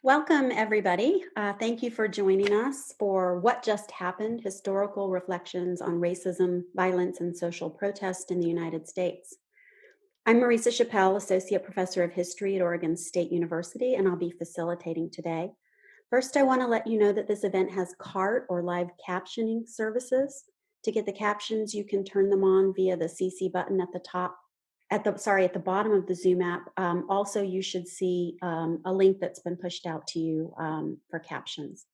Welcome, everybody. Thank you for joining us for What Just Happened, Historical Reflections on Racism, Violence, and Social Protest in the United States. I'm Marisa Chappell, Associate Professor of History at Oregon State University, and I'll be facilitating today. First, I want to let you know that this event has CART or live captioning services. To get the captions, you can turn them on via the CC button at the top at the bottom of the Zoom app. Also, you should see a link that's been pushed out to you for captions.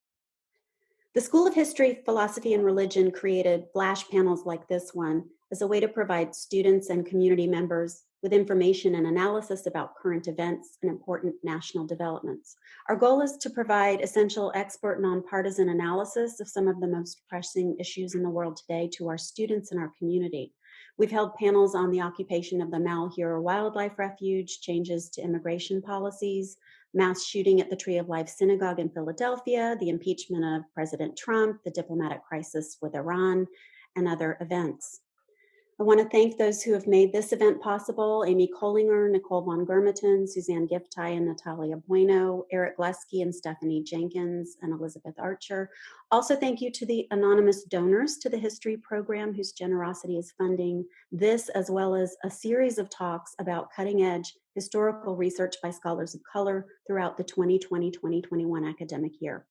The School of History, Philosophy, and Religion created flash panels like this one as a way to provide students and community members with information and analysis about current events and important national developments. Our goal is to provide essential expert nonpartisan analysis of some of the most pressing issues in the world today to our students and our community. We've held panels on the occupation of the Malheur Wildlife Refuge, changes to immigration policies, mass shooting at the Tree of Life Synagogue in Philadelphia, the impeachment of President Trump, the diplomatic crisis with Iran, and other events. I want to thank those who have made this event possible: Amy Kohlinger, Nicole von Germeten, Suzanne Giftai, and Natalia Bueno, Eric Gleski and Stephanie Jenkins, and Elizabeth Archer. Also, thank you to the anonymous donors to the history program whose generosity is funding this, as well as a series of talks about cutting-edge historical research by scholars of color throughout the 2020-2021 academic year.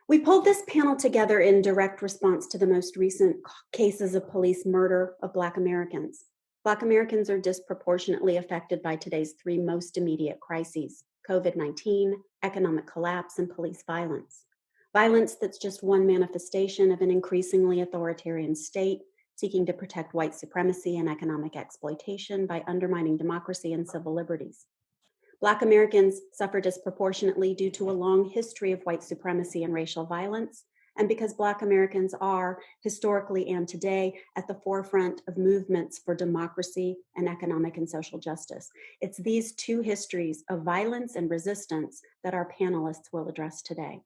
We pulled this panel together in direct response to the most recent cases of police murder of Black Americans. Black Americans are disproportionately affected by today's three most immediate crises: COVID-19, economic collapse, and police violence. Violence that's just one manifestation of an increasingly authoritarian state seeking to protect white supremacy and economic exploitation by undermining democracy and civil liberties. Black Americans suffer disproportionately due to a long history of white supremacy and racial violence, and because Black Americans are, historically and today, at the forefront of movements for democracy and economic and social justice. It's these two histories of violence and resistance that our panelists will address today.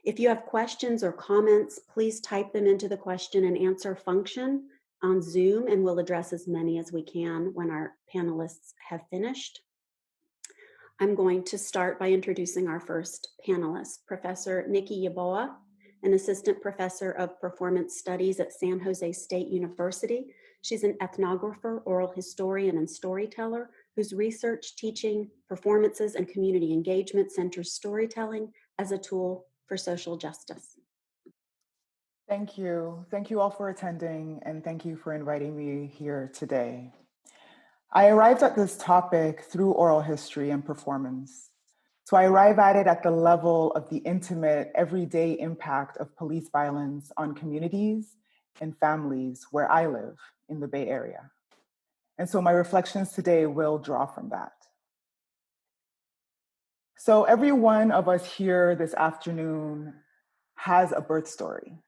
If you have questions or comments, please type them into the question and answer function on Zoom, and we'll address as many as we can when our panelists have finished. I'm going to start by introducing our first panelist, Professor Nikki Yeboah, an assistant professor of performance studies at San Jose State University. She's an ethnographer, oral historian, and storyteller whose research, teaching, performances, and community engagement centers storytelling as a tool for social justice. Thank you. Thank you all for attending, and thank you for inviting me here today. I arrived at this topic through oral history and performance. So I arrive at it at the level of the intimate, everyday impact of police violence on communities and families where I live in the Bay Area. And so my reflections today will draw from that. So every one of us here this afternoon has a birth story.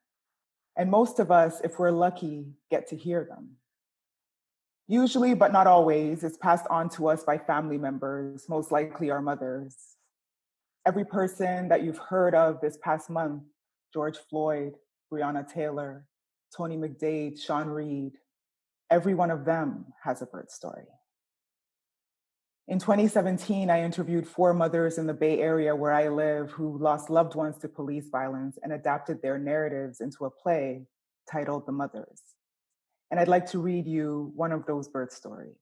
And most of us, if we're lucky, get to hear them. Usually, but not always, it's passed on to us by family members, most likely our mothers. Every person that you've heard of this past month: George Floyd, Breonna Taylor, Tony McDade, Sean Reed, every one of them has a birth story. In 2017, I interviewed 4 mothers in the Bay Area where I live who lost loved ones to police violence and adapted their narratives into a play titled The Mothers. And I'd like to read you one of those birth stories.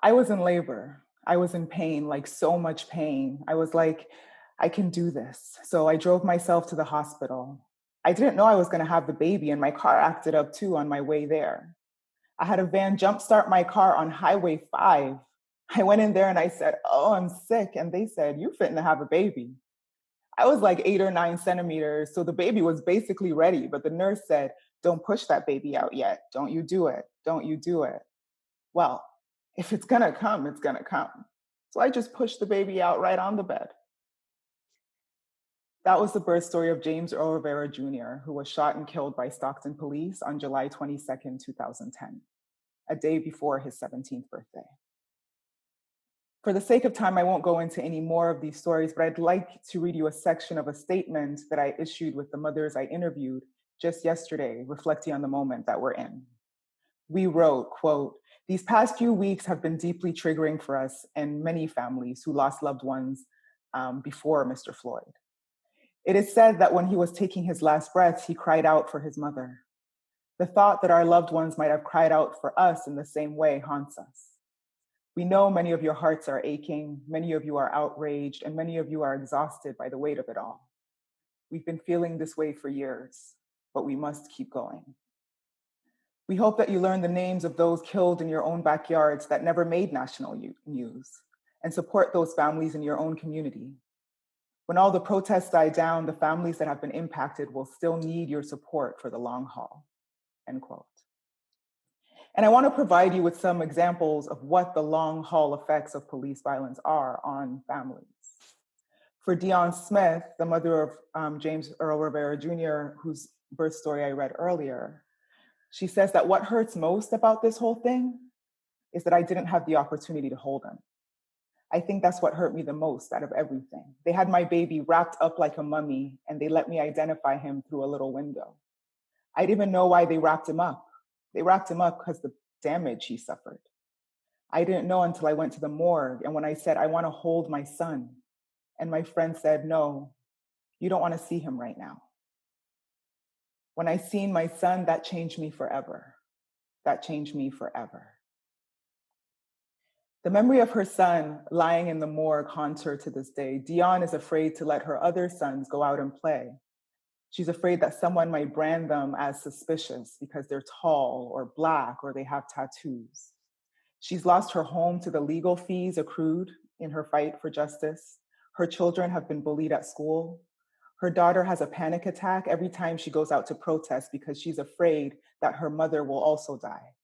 I was in labor. I was in pain, like so much pain. I was like, I can do this. So I drove myself to the hospital. I didn't know I was going to have the baby, and my car acted up too on my way there. I had a van jumpstart my car on Highway 5. I went in there and I said, "Oh, I'm sick." And they said, "You fitting to have a baby." I was like 8 or 9 centimeters, so the baby was basically ready. But the nurse said, "Don't push that baby out yet. Don't you do it. Don't you do it." Well, if it's gonna come, it's gonna come. So I just pushed the baby out right on the bed. That was the birth story of James Earl Rivera Jr., who was shot and killed by Stockton police on July 22nd, 2010, a day before his 17th birthday. For the sake of time, I won't go into any more of these stories, but I'd like to read you a section of a statement that I issued with the mothers I interviewed just yesterday, reflecting on the moment that we're in. We wrote, quote, "These past few weeks have been deeply triggering for us and many families who lost loved ones before Mr. Floyd. It is said that when he was taking his last breaths, he cried out for his mother. The thought that our loved ones might have cried out for us in the same way haunts us. We know many of your hearts are aching, many of you are outraged, and many of you are exhausted by the weight of it all. We've been feeling this way for years, but we must keep going. We hope that you learn the names of those killed in your own backyards that never made national news, and support those families in your own community. When all the protests die down, the families that have been impacted will still need your support for the long haul," end quote. And I want to provide you with some examples of what the long haul effects of police violence are on families. For Dion Smith, the mother of James Earl Rivera Jr., whose birth story I read earlier, she says that what hurts most about this whole thing is that I didn't have the opportunity to hold him. I think that's what hurt me the most out of everything. They had my baby wrapped up like a mummy, and they let me identify him through a little window. I didn't even know why they wrapped him up. They wrapped him up because of the damage he suffered. I didn't know until I went to the morgue, and when I said, "I want to hold my son," and my friend said, "No, you don't want to see him right now." When I seen my son, that changed me forever. That changed me forever. The memory of her son lying in the morgue haunts her to this day. Dion is afraid to let her other sons go out and play. She's afraid that someone might brand them as suspicious because they're tall or Black or they have tattoos. She's lost her home to the legal fees accrued in her fight for justice. Her children have been bullied at school. Her daughter has a panic attack every time she goes out to protest because she's afraid that her mother will also die.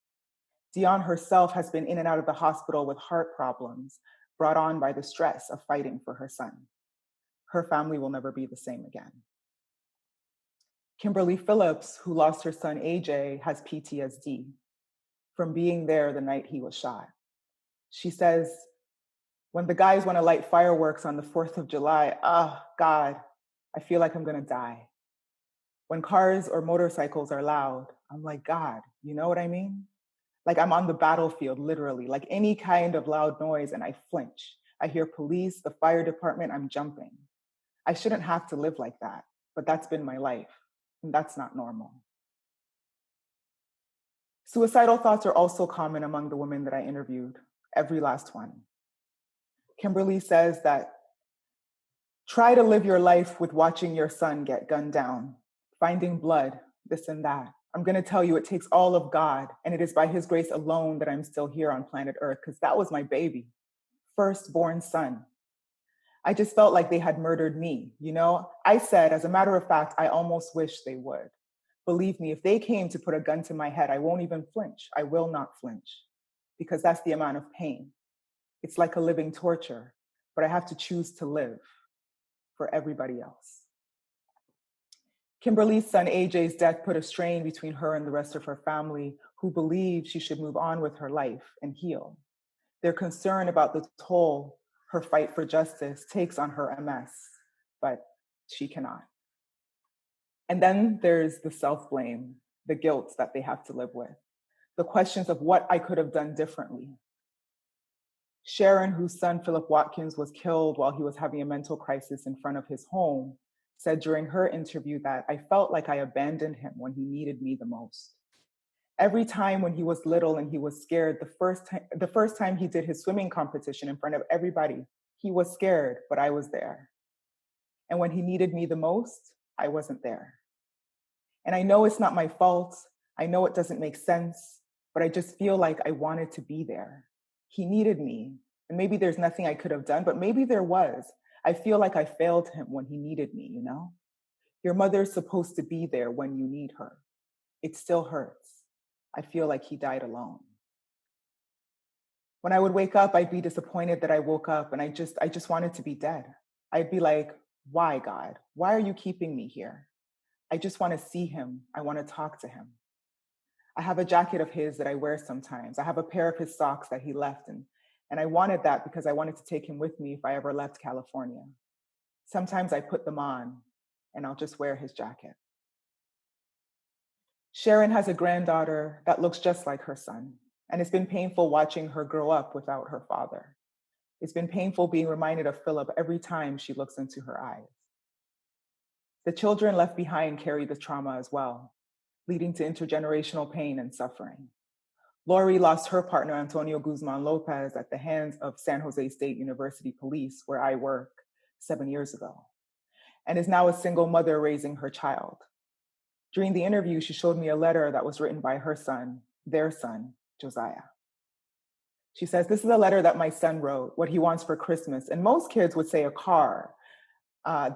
Dion herself has been in and out of the hospital with heart problems brought on by the stress of fighting for her son. Her family will never be the same again. Kimberly Phillips, who lost her son AJ, has PTSD from being there the night he was shot. She says, "When the guys want to light fireworks on the 4th of July, God, I feel like I'm gonna die. When cars or motorcycles are loud, I'm like, God, you know what I mean? Like I'm on the battlefield, literally, like any kind of loud noise and I flinch. I hear police, the fire department, I'm jumping. I shouldn't have to live like that, but that's been my life, and that's not normal." Suicidal thoughts are also common among the women that I interviewed, every last one. Kimberly says that try to live your life with watching your son get gunned down, finding blood, this and that. I'm going to tell you, it takes all of God, and it is by his grace alone that I'm still here on planet Earth, because that was my baby, firstborn son. I just felt like they had murdered me, you know? I said, as a matter of fact, I almost wish they would. Believe me, if they came to put a gun to my head, I won't even flinch. I will not flinch, because that's the amount of pain. It's like a living torture, but I have to choose to live for everybody else. Kimberly's son AJ's death put a strain between her and the rest of her family, who believed she should move on with her life and heal. They're concerned about the toll her fight for justice takes on her MS, but she cannot. And then there's the self-blame, the guilt that they have to live with, the questions of what I could have done differently. Sharon, whose son Philip Watkins was killed while he was having a mental crisis in front of his home, said during her interview that I felt like I abandoned him when he needed me the most. Every time when he was little and he was scared, the first time he did his swimming competition in front of everybody, he was scared, but I was there. And when he needed me the most, I wasn't there. And I know it's not my fault. I know it doesn't make sense, but I just feel like I wanted to be there. He needed me. And maybe there's nothing I could have done, but maybe there was. I feel like I failed him when he needed me, you know? Your mother's supposed to be there when you need her. It still hurts. I feel like he died alone. When I would wake up, I'd be disappointed that I woke up and I just wanted to be dead. I'd be like, why, God? Why are you keeping me here? I just want to see him. I want to talk to him. I have a jacket of his that I wear sometimes. I have a pair of his socks that he left, and I wanted that because I wanted to take him with me if I ever left California. Sometimes I put them on and I'll just wear his jacket. Sharon has a granddaughter that looks just like her son, and it's been painful watching her grow up without her father. It's been painful being reminded of Philip every time she looks into her eyes. The children left behind carry the trauma as well, leading to intergenerational pain and suffering. Lori lost her partner, Antonio Guzman Lopez, at the hands of San Jose State University police, where I work, 7 years ago, and is now a single mother raising her child. During the interview, she showed me a letter that was written by her son, their son, Josiah. She says, "This is a letter that my son wrote, what he wants for Christmas." And most kids would say a car,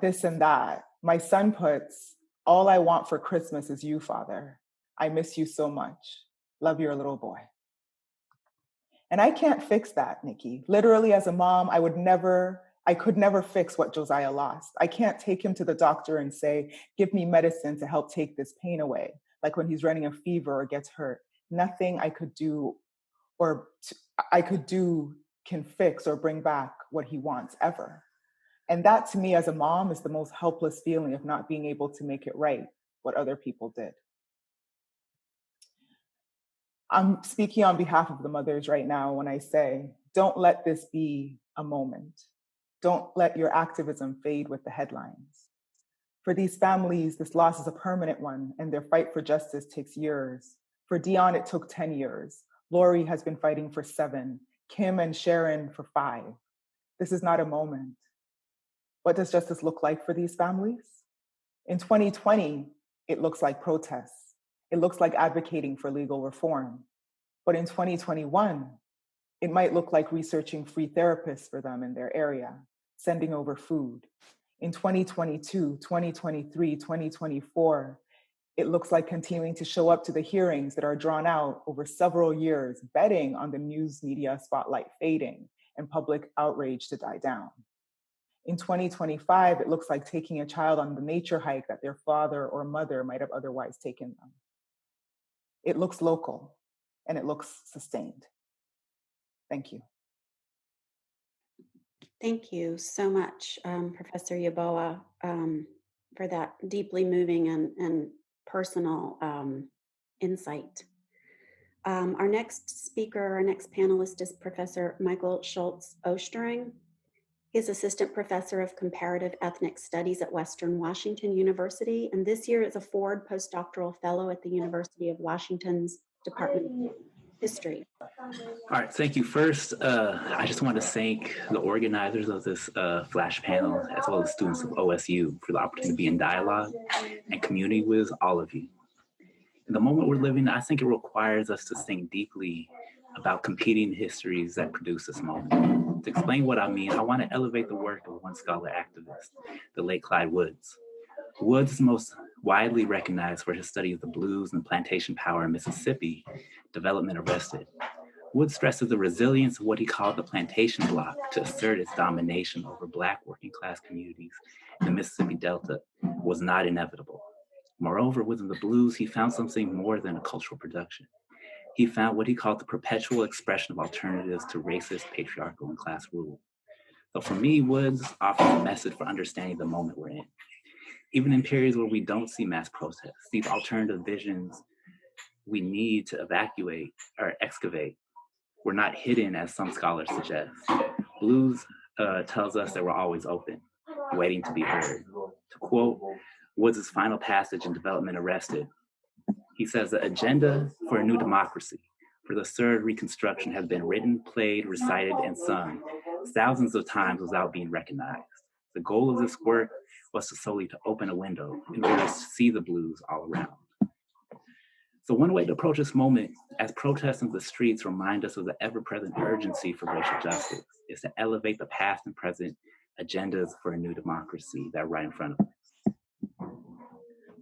this and that. My son puts, "All I want for Christmas is you, Father. I miss you so much. Love, your little boy." And I can't fix that, Nikki. Literally, as a mom, I could never fix what Josiah lost. I can't take him to the doctor and say, "Give me medicine to help take this pain away," like when he's running a fever or gets hurt. Nothing I could do can fix or bring back what he wants ever. And that, to me, as a mom, is the most helpless feeling of not being able to make it right what other people did. I'm speaking on behalf of the mothers right now when I say, don't let this be a moment. Don't let your activism fade with the headlines. For these families, this loss is a permanent one, and their fight for justice takes years. For Dion, it took 10 years. Lori has been fighting for 7. Kim and Sharon for 5. This is not a moment. What does justice look like for these families? In 2020, it looks like protests. It looks like advocating for legal reform. But in 2021, it might look like researching free therapists for them in their area, sending over food. In 2022, 2023, 2024, it looks like continuing to show up to the hearings that are drawn out over several years, betting on the news media spotlight fading and public outrage to die down. In 2025, it looks like taking a child on the nature hike that their father or mother might have otherwise taken them. It looks local, and it looks sustained. Thank you. Thank you so much, Professor Yeboah, for that deeply moving and personal insight. Our next speaker, our next panelist is Professor Michael Schulze-Oechtering. He's Assistant Professor of Comparative Ethnic Studies at Western Washington University, and this year is a Ford Postdoctoral Fellow at the University of Washington's Department of History. All right, thank you. First, I just want to thank the organizers of this flash panel, as well as students of OSU, for the opportunity to be in dialogue and community with all of you. In the moment we're living, I think it requires us to think deeply about competing histories that produce this moment. To explain what I mean, I want to elevate the work of one scholar activist, the late Clyde Woods. Woods is most widely recognized for his study of the blues and plantation power in Mississippi, development arrested. Woods stresses the resilience of what he called the plantation bloc to assert its domination over Black working class communities in the Mississippi Delta was not inevitable. Moreover, within the blues, he found something more than a cultural production. He found what he called the perpetual expression of alternatives to racist, patriarchal, and class rule. So for me, Woods offers a message for understanding the moment we're in. Even in periods where we don't see mass protests, these alternative visions we need to evacuate or excavate were not hidden, as some scholars suggest. Blues tells us that we're always open, waiting to be heard. To quote Woods' final passage in Development Arrested, he says, "The agenda for a new democracy, for the third Reconstruction, has been written, played, recited, and sung thousands of times without being recognized. The goal of this work was solely to open a window in order to see the blues all around." So one way to approach this moment, as protests in the streets remind us of the ever-present urgency for racial justice, is to elevate the past and present agendas for a new democracy that are right in front of us.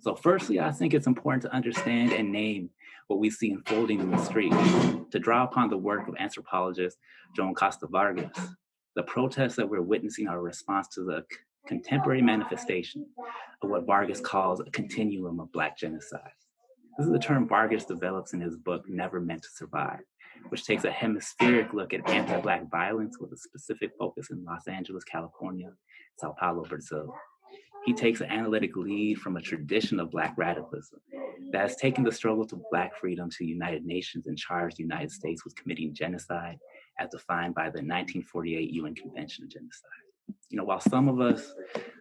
So firstly, I think it's important to understand and name what we see unfolding in the street. To draw upon the work of anthropologist Joan Costa Vargas, the protests that we're witnessing are a response to the contemporary manifestation of what Vargas calls a continuum of Black genocide. This is the term Vargas develops in his book, Never Meant to Survive, which takes a hemispheric look at anti-Black violence with a specific focus in Los Angeles, California, Sao Paulo, Brazil. He takes an analytic lead from a tradition of Black radicalism that has taken the struggle to Black freedom to the United Nations and charged the United States with committing genocide as defined by the 1948 UN Convention of Genocide. You know, while some of us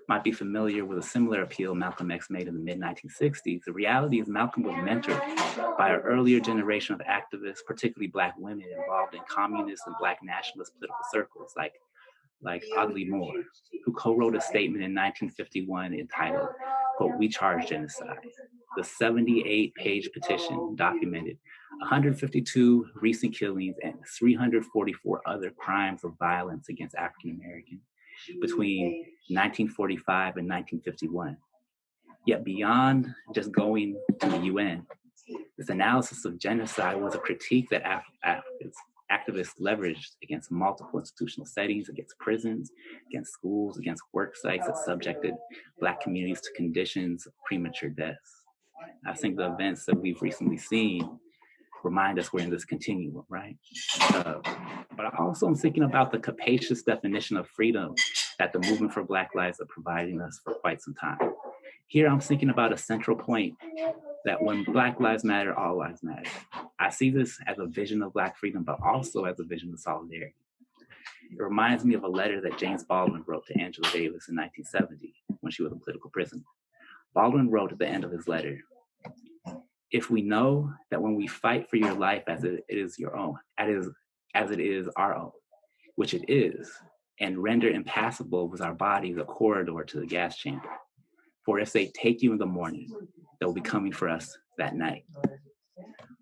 might be familiar with a similar appeal Malcolm X made in the mid-1960s, the reality is Malcolm was mentored by an earlier generation of activists, particularly Black women involved in communist and Black nationalist political circles like Audley Moore, who co-wrote a statement in 1951 entitled, quote, "We Charge Genocide." The 78-page petition documented 152 recent killings and 344 other crimes of violence against African Americans between 1945 and 1951. Yet beyond just going to the UN, this analysis of genocide was a critique that activists leveraged against multiple institutional settings, against prisons, against schools, against work sites that subjected Black communities to conditions of premature deaths. I think the events that we've recently seen remind us we're in this continuum, right? But I also am thinking about the capacious definition of freedom that the movement for Black lives are providing us for quite some time. Here I'm thinking about a central point that when Black lives matter, all lives matter. I see this as a vision of Black freedom, but also as a vision of solidarity. It reminds me of a letter that James Baldwin wrote to Angela Davis in 1970 when she was a political prisoner. Baldwin wrote at the end of his letter, "If we know that when we fight for your life as it is your own, as it is our own, which it is, and render impassable with our bodies a corridor to the gas chamber. For if they take you in the morning, they'll be coming for us that night."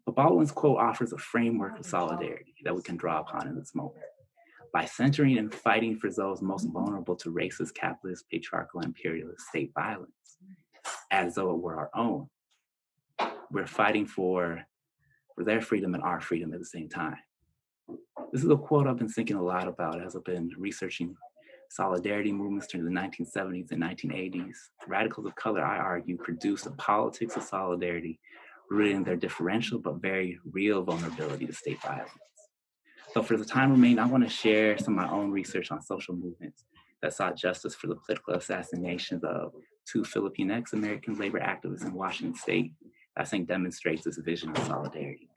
But Baldwin's quote offers a framework of solidarity that we can draw upon in this moment. By centering and fighting for those most vulnerable to racist, capitalist, patriarchal, imperialist state violence, as though it were our own, we're fighting for their freedom and our freedom at the same time. This is a quote I've been thinking a lot about as I've been researching solidarity movements during the 1970s and 1980s. Radicals of color, I argue, produced a politics of solidarity rooted in their differential but very real vulnerability to state violence. So for the time remaining, I want to share some of my own research on social movements that sought justice for the political assassinations of 2 Filipinx American labor activists in Washington State. I think demonstrates this vision of solidarity.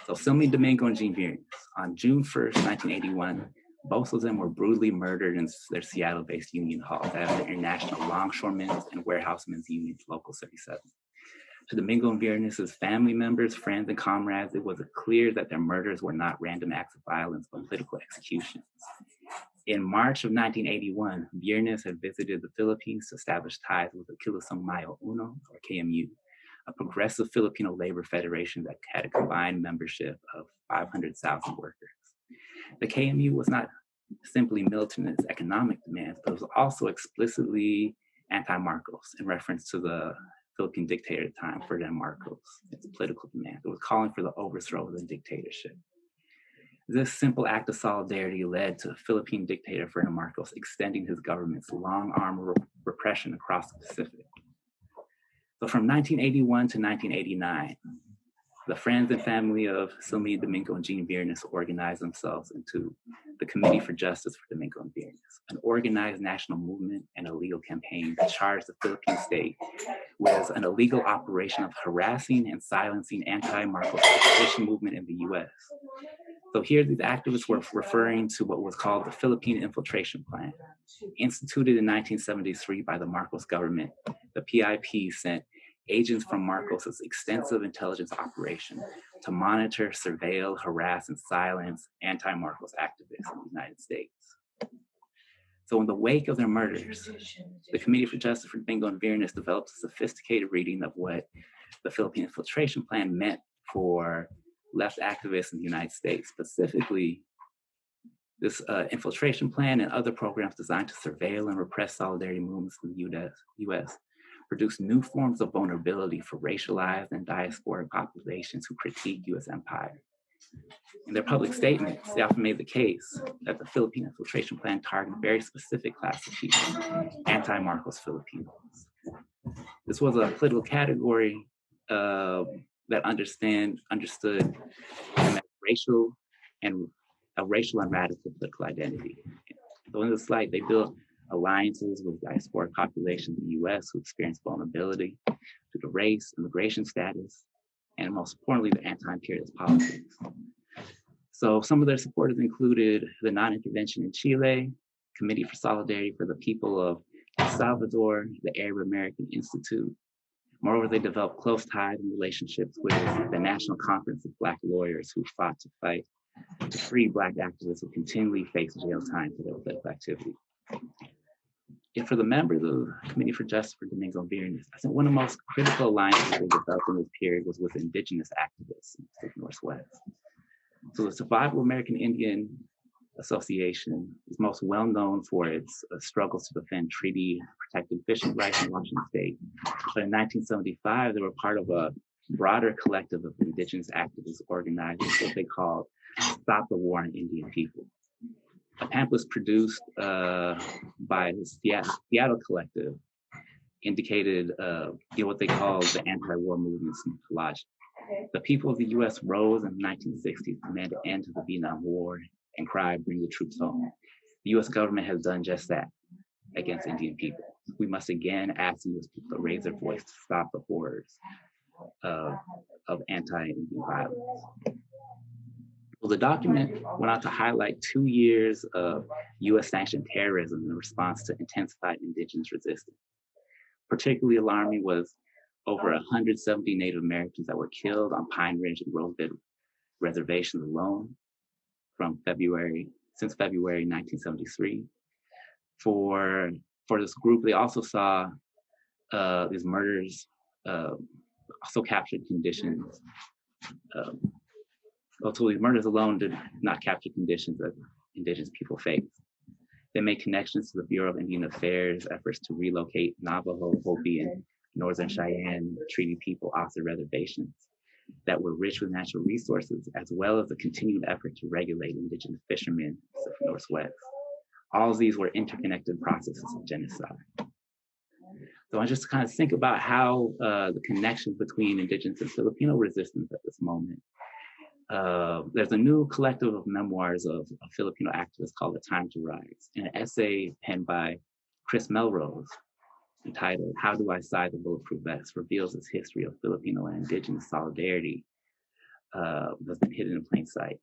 So Silmy Domingo and Jean Viernes, on June 1st, 1981, both of them were brutally murdered in their Seattle-based union hall at the International Longshoremen's and Warehousemen's Union, Local 37. To Domingo and Viernes' family members, friends, and comrades, it was clear that their murders were not random acts of violence, but political executions. In March of 1981, Viernes had visited the Philippines to establish ties with the Kilusang Mayo Uno, or KMU, a progressive Filipino labor federation that had a combined membership of 500,000 workers. The KMU was not simply militant in its economic demands, but it was also explicitly anti-Marcos in reference to the Philippine dictator at the time, Ferdinand Marcos, its political demands. It was calling for the overthrow of the dictatorship. This simple act of solidarity led to Philippine dictator Ferdinand Marcos extending his government's long arm of repression across the Pacific. So from 1981 to 1989, the friends and family of Silmy Domingo and Jean Viernes organized themselves into the Committee for Justice for Domingo and Viernes, an organized national movement and a legal campaign to charge the Philippine state with an illegal operation of harassing and silencing anti-Marcos opposition movement in the US. So here these activists were referring to what was called the Philippine Infiltration Plan. Instituted in 1973 by the Marcos government, the PIP sent agents from Marcos' extensive intelligence operation to monitor, surveil, harass, and silence anti-Marcos activists in the United States. So in the wake of their murders, the Committee for Justice for Domingo and Viernes developed a sophisticated reading of what the Philippine Infiltration Plan meant for left activists in the United States. Specifically, this infiltration plan and other programs designed to surveil and repress solidarity movements in the US produced new forms of vulnerability for racialized and diasporic populations who critique US empire. In their public statements, they often made the case that the Philippine Infiltration Plan targeted a very specific class of people, anti-Marcos Filipinos. This was a political category that understood a racial and radical political identity. So in this slide, they built alliances with diasporic populations in the U.S. who experience vulnerability due to race, immigration status, and most importantly, the anti-imperialist politics. So some of their supporters included the Non-Intervention in Chile, Committee for Solidarity for the People of El Salvador, the Arab American Institute. Moreover, they developed close ties and relationships with the National Conference of Black Lawyers who fought to free Black activists who continually face jail time for their political activity. And for the members of the Committee for Justice for Domingo Viernes, I think one of the most critical alliances they developed in this period was with Indigenous activists in the Pacific Northwest. So the Survival American Indian Association is most well known for its struggles to defend treaty-protected fishing rights in Washington State. But in 1975, they were part of a broader collective of Indigenous activists organized in what they called Stop the War on Indian People. A pamphlet produced by the Seattle Collective indicated what they called the anti-war movement's logic. The people of the U.S. rose in the 1960s to demand an end to the Vietnam War and cried, "Bring the troops home." The U.S. government has done just that against Indian people. We must again ask the U.S. people to raise their voice to stop the horrors of anti-Indian violence. Well, the document went on to highlight 2 years of U.S.-sanctioned terrorism in response to intensified indigenous resistance. Particularly alarming was over 170 Native Americans that were killed on Pine Ridge and Rosebud reservations alone since February 1973. For this group, they also saw these murders, also captured conditions. So these murders alone did not capture conditions that Indigenous people face. They made connections to the Bureau of Indian Affairs' efforts to relocate Navajo, Hopi, and Northern Cheyenne treaty people off the reservations that were rich with natural resources, as well as the continued effort to regulate Indigenous fishermen in the Pacific Northwest. All of these were interconnected processes of genocide. So I just kind of think about how the connections between Indigenous and Filipino resistance at this moment. There's a new collective of memoirs of Filipino activists called The Time to Rise, and an essay penned by Chris Melrose entitled "How Do I Side the Bulletproof Vest?" reveals this history of Filipino and Indigenous solidarity that's been hidden in plain sight.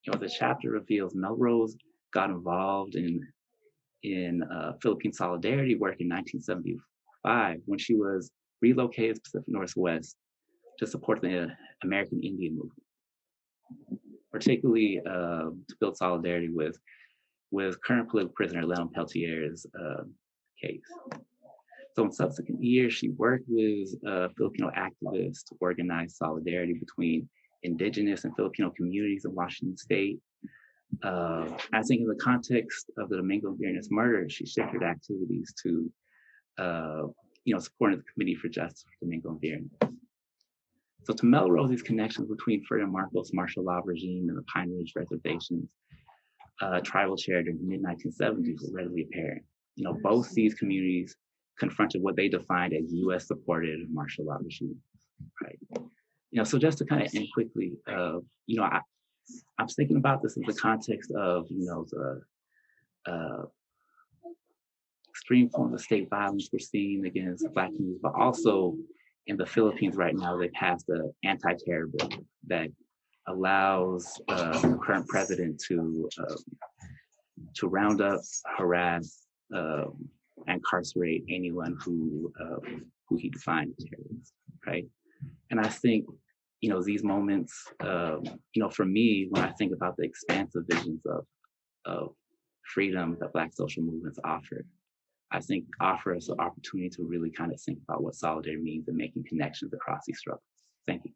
The chapter reveals Melrose got involved in Philippine solidarity work in 1975 when she was relocated to the Pacific Northwest to support the American Indian movement, particularly to build solidarity with current political prisoner Leon Peltier's case. So in subsequent years, she worked with Filipino activists to organize solidarity between Indigenous and Filipino communities in Washington State. I think in the context of the Domingo Viernes murder, she shifted activities to supporting the Committee for Justice for Domingo Viernes. So to Melrose's connections between Ferdinand Marcos' martial law regime and the Pine Ridge reservations, tribal chair during the mid-1970s were readily apparent. Both these communities confronted what they defined as U.S.-supported martial law regime, right? So just to kind of end quickly, I was thinking about this in the context of, the extreme form of state violence we're seeing against Black communities, but also in the Philippines right now, they passed an anti-terror bill that allows the current president to round up, harass, incarcerate anyone who he defined as terrorist, right? And I think, these moments, for me, when I think about the expansive visions of freedom that Black social movements offer, I think offer us an opportunity to really kind of think about what solidarity means and making connections across these struggles. Thank you.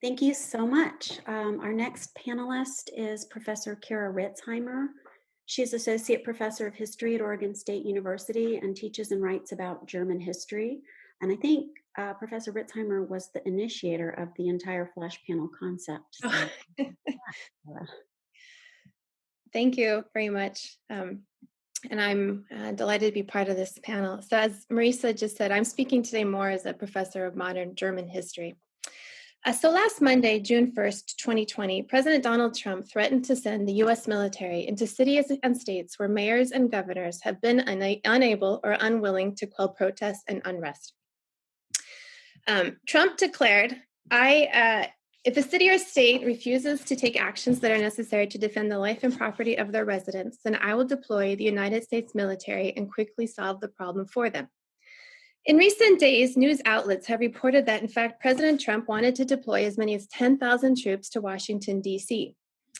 Thank you so much. Our next panelist is Professor Kara Ritzheimer. She is Associate Professor of History at Oregon State University and teaches and writes about German history. And I think Professor Ritzheimer was the initiator of the entire flash panel concept. So, Thank you very much. And I'm delighted to be part of this panel. So as Marisa just said, I'm speaking today more as a professor of modern German history. So last Monday, June 1st, 2020, President Donald Trump threatened to send the U.S. military into cities and states where mayors and governors have been unable or unwilling to quell protests and unrest. Trump declared, if a city or state refuses to take actions that are necessary to defend the life and property of their residents, then I will deploy the United States military and quickly solve the problem for them. In recent days, news outlets have reported that, in fact, President Trump wanted to deploy as many as 10,000 troops to Washington, D.C.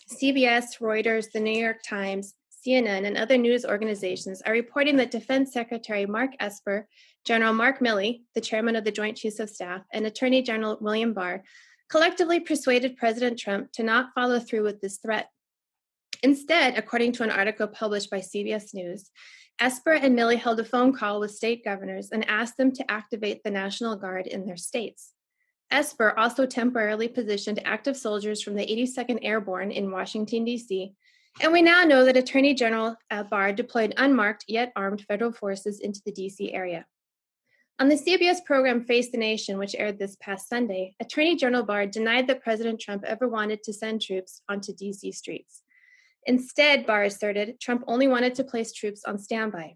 CBS, Reuters, the New York Times, CNN, and other news organizations are reporting that Defense Secretary Mark Esper, General Mark Milley, the chairman of the Joint Chiefs of Staff, and Attorney General William Barr collectively persuaded President Trump to not follow through with this threat. Instead, according to an article published by CBS News, Esper and Milley held a phone call with state governors and asked them to activate the National Guard in their states. Esper also temporarily positioned active soldiers from the 82nd Airborne in Washington, D.C., and we now know that Attorney General Barr deployed unmarked yet armed federal forces into the D.C. area. On the CBS program Face the Nation, which aired this past Sunday, Attorney General Barr denied that President Trump ever wanted to send troops onto D.C. streets. Instead, Barr asserted, Trump only wanted to place troops on standby.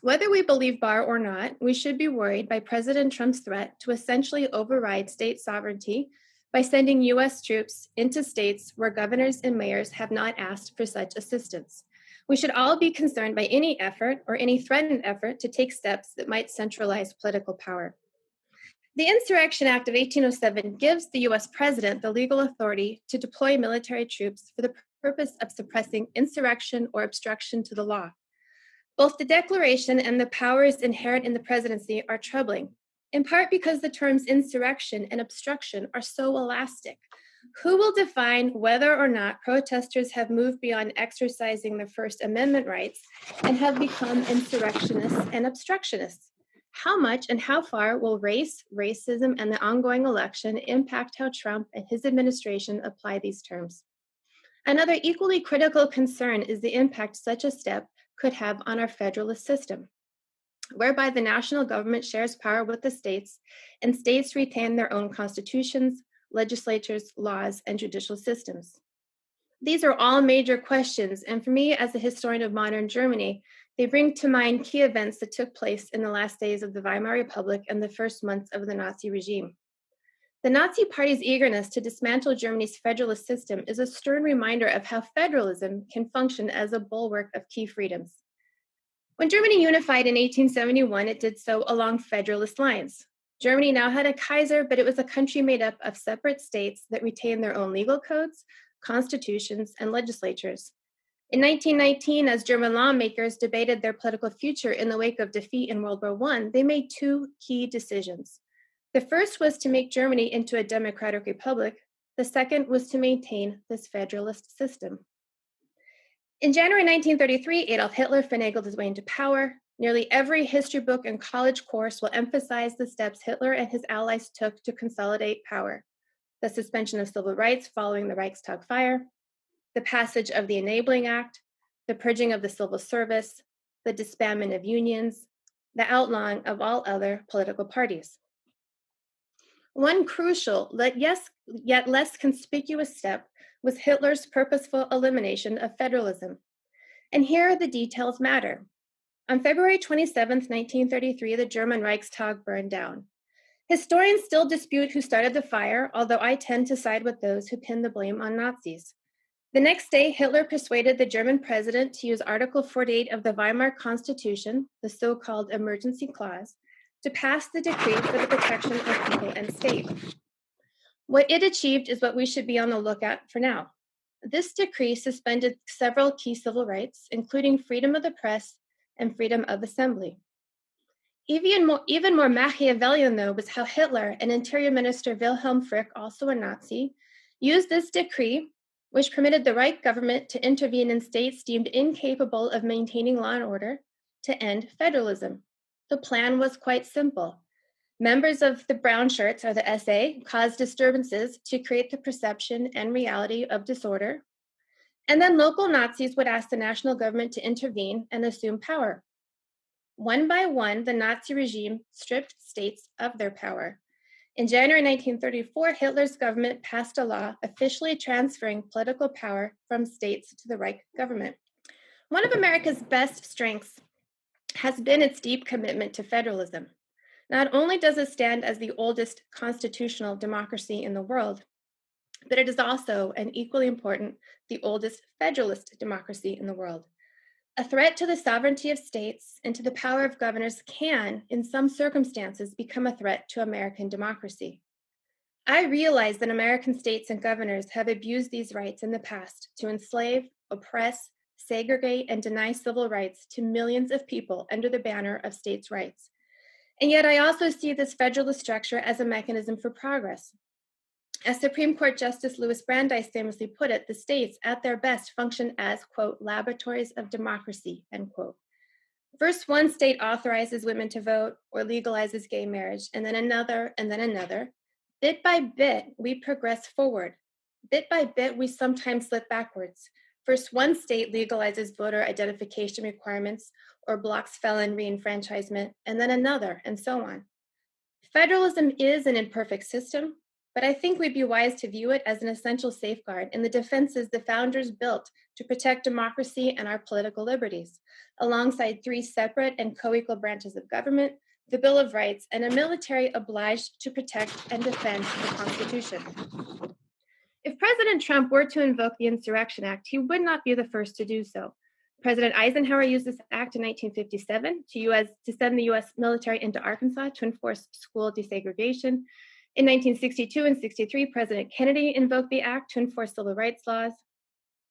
Whether we believe Barr or not, we should be worried by President Trump's threat to essentially override state sovereignty by sending U.S. troops into states where governors and mayors have not asked for such assistance. We should all be concerned by any effort or any threatened effort to take steps that might centralize political power. The Insurrection Act of 1807 gives the U.S. president the legal authority to deploy military troops for the purpose of suppressing insurrection or obstruction to the law. Both the Declaration and the powers inherent in the presidency are troubling, in part because the terms insurrection and obstruction are so elastic. Who will define whether or not protesters have moved beyond exercising their First Amendment rights and have become insurrectionists and obstructionists? How much and how far will race, racism, and the ongoing election impact how Trump and his administration apply these terms? Another equally critical concern is the impact such a step could have on our federalist system, whereby the national government shares power with the states, and states retain their own constitutions, legislatures, laws, and judicial systems. These are all major questions, and for me, as a historian of modern Germany, they bring to mind key events that took place in the last days of the Weimar Republic and the first months of the Nazi regime. The Nazi Party's eagerness to dismantle Germany's federalist system is a stern reminder of how federalism can function as a bulwark of key freedoms. When Germany unified in 1871, it did so along federalist lines. Germany now had a Kaiser, but it was a country made up of separate states that retained their own legal codes, constitutions, and legislatures. In 1919, as German lawmakers debated their political future in the wake of defeat in World War I, they made two key decisions. The first was to make Germany into a democratic republic. The second was to maintain this federalist system. In January 1933, Adolf Hitler finagled his way into power. Nearly every history book and college course will emphasize the steps Hitler and his allies took to consolidate power: the suspension of civil rights following the Reichstag fire, the passage of the Enabling Act, the purging of the civil service, the disbandment of unions, the outlawing of all other political parties. One crucial, yet less conspicuous step was Hitler's purposeful elimination of federalism. And here the details matter. On February 27, 1933, the German Reichstag burned down. Historians still dispute who started the fire, although I tend to side with those who pin the blame on Nazis. The next day, Hitler persuaded the German president to use Article 48 of the Weimar Constitution, the so-called emergency clause, to pass the decree for the protection of people and state. What it achieved is what we should be on the lookout for now. This decree suspended several key civil rights, including freedom of the press and freedom of assembly. Even more Machiavellian, though, was how Hitler and Interior Minister Wilhelm Frick, also a Nazi, used this decree, which permitted the Reich government to intervene in states deemed incapable of maintaining law and order, to end federalism. The plan was quite simple. Members of the brown shirts, or the SA, caused disturbances to create the perception and reality of disorder. And then local Nazis would ask the national government to intervene and assume power. One by one, the Nazi regime stripped states of their power. In January 1934, Hitler's government passed a law officially transferring political power from states to the Reich government. One of America's best strengths has been its deep commitment to federalism. Not only does it stand as the oldest constitutional democracy in the world, but it is also, and equally important, the oldest federalist democracy in the world. A threat to the sovereignty of states and to the power of governors can, in some circumstances, become a threat to American democracy. I realize that American states and governors have abused these rights in the past to enslave, oppress, segregate, and deny civil rights to millions of people under the banner of states' rights. And yet I also see this federalist structure as a mechanism for progress. As Supreme Court Justice Louis Brandeis famously put it, the states at their best function as, quote, laboratories of democracy, end quote. First, one state authorizes women to vote or legalizes gay marriage, and then another, and then another. Bit by bit, we progress forward. Bit by bit, we sometimes slip backwards. First, one state legalizes voter identification requirements or blocks felon reenfranchisement, and then another, and so on. Federalism is an imperfect system, but I think we'd be wise to view it as an essential safeguard in the defenses the founders built to protect democracy and our political liberties, alongside three separate and co-equal branches of government, the Bill of Rights, and a military obliged to protect and defend the Constitution. If President Trump were to invoke the Insurrection Act, he would not be the first to do so. President Eisenhower used this act in 1957 to send the U.S. military into Arkansas to enforce school desegregation. In 1962 and 63, President Kennedy invoked the act to enforce civil rights laws.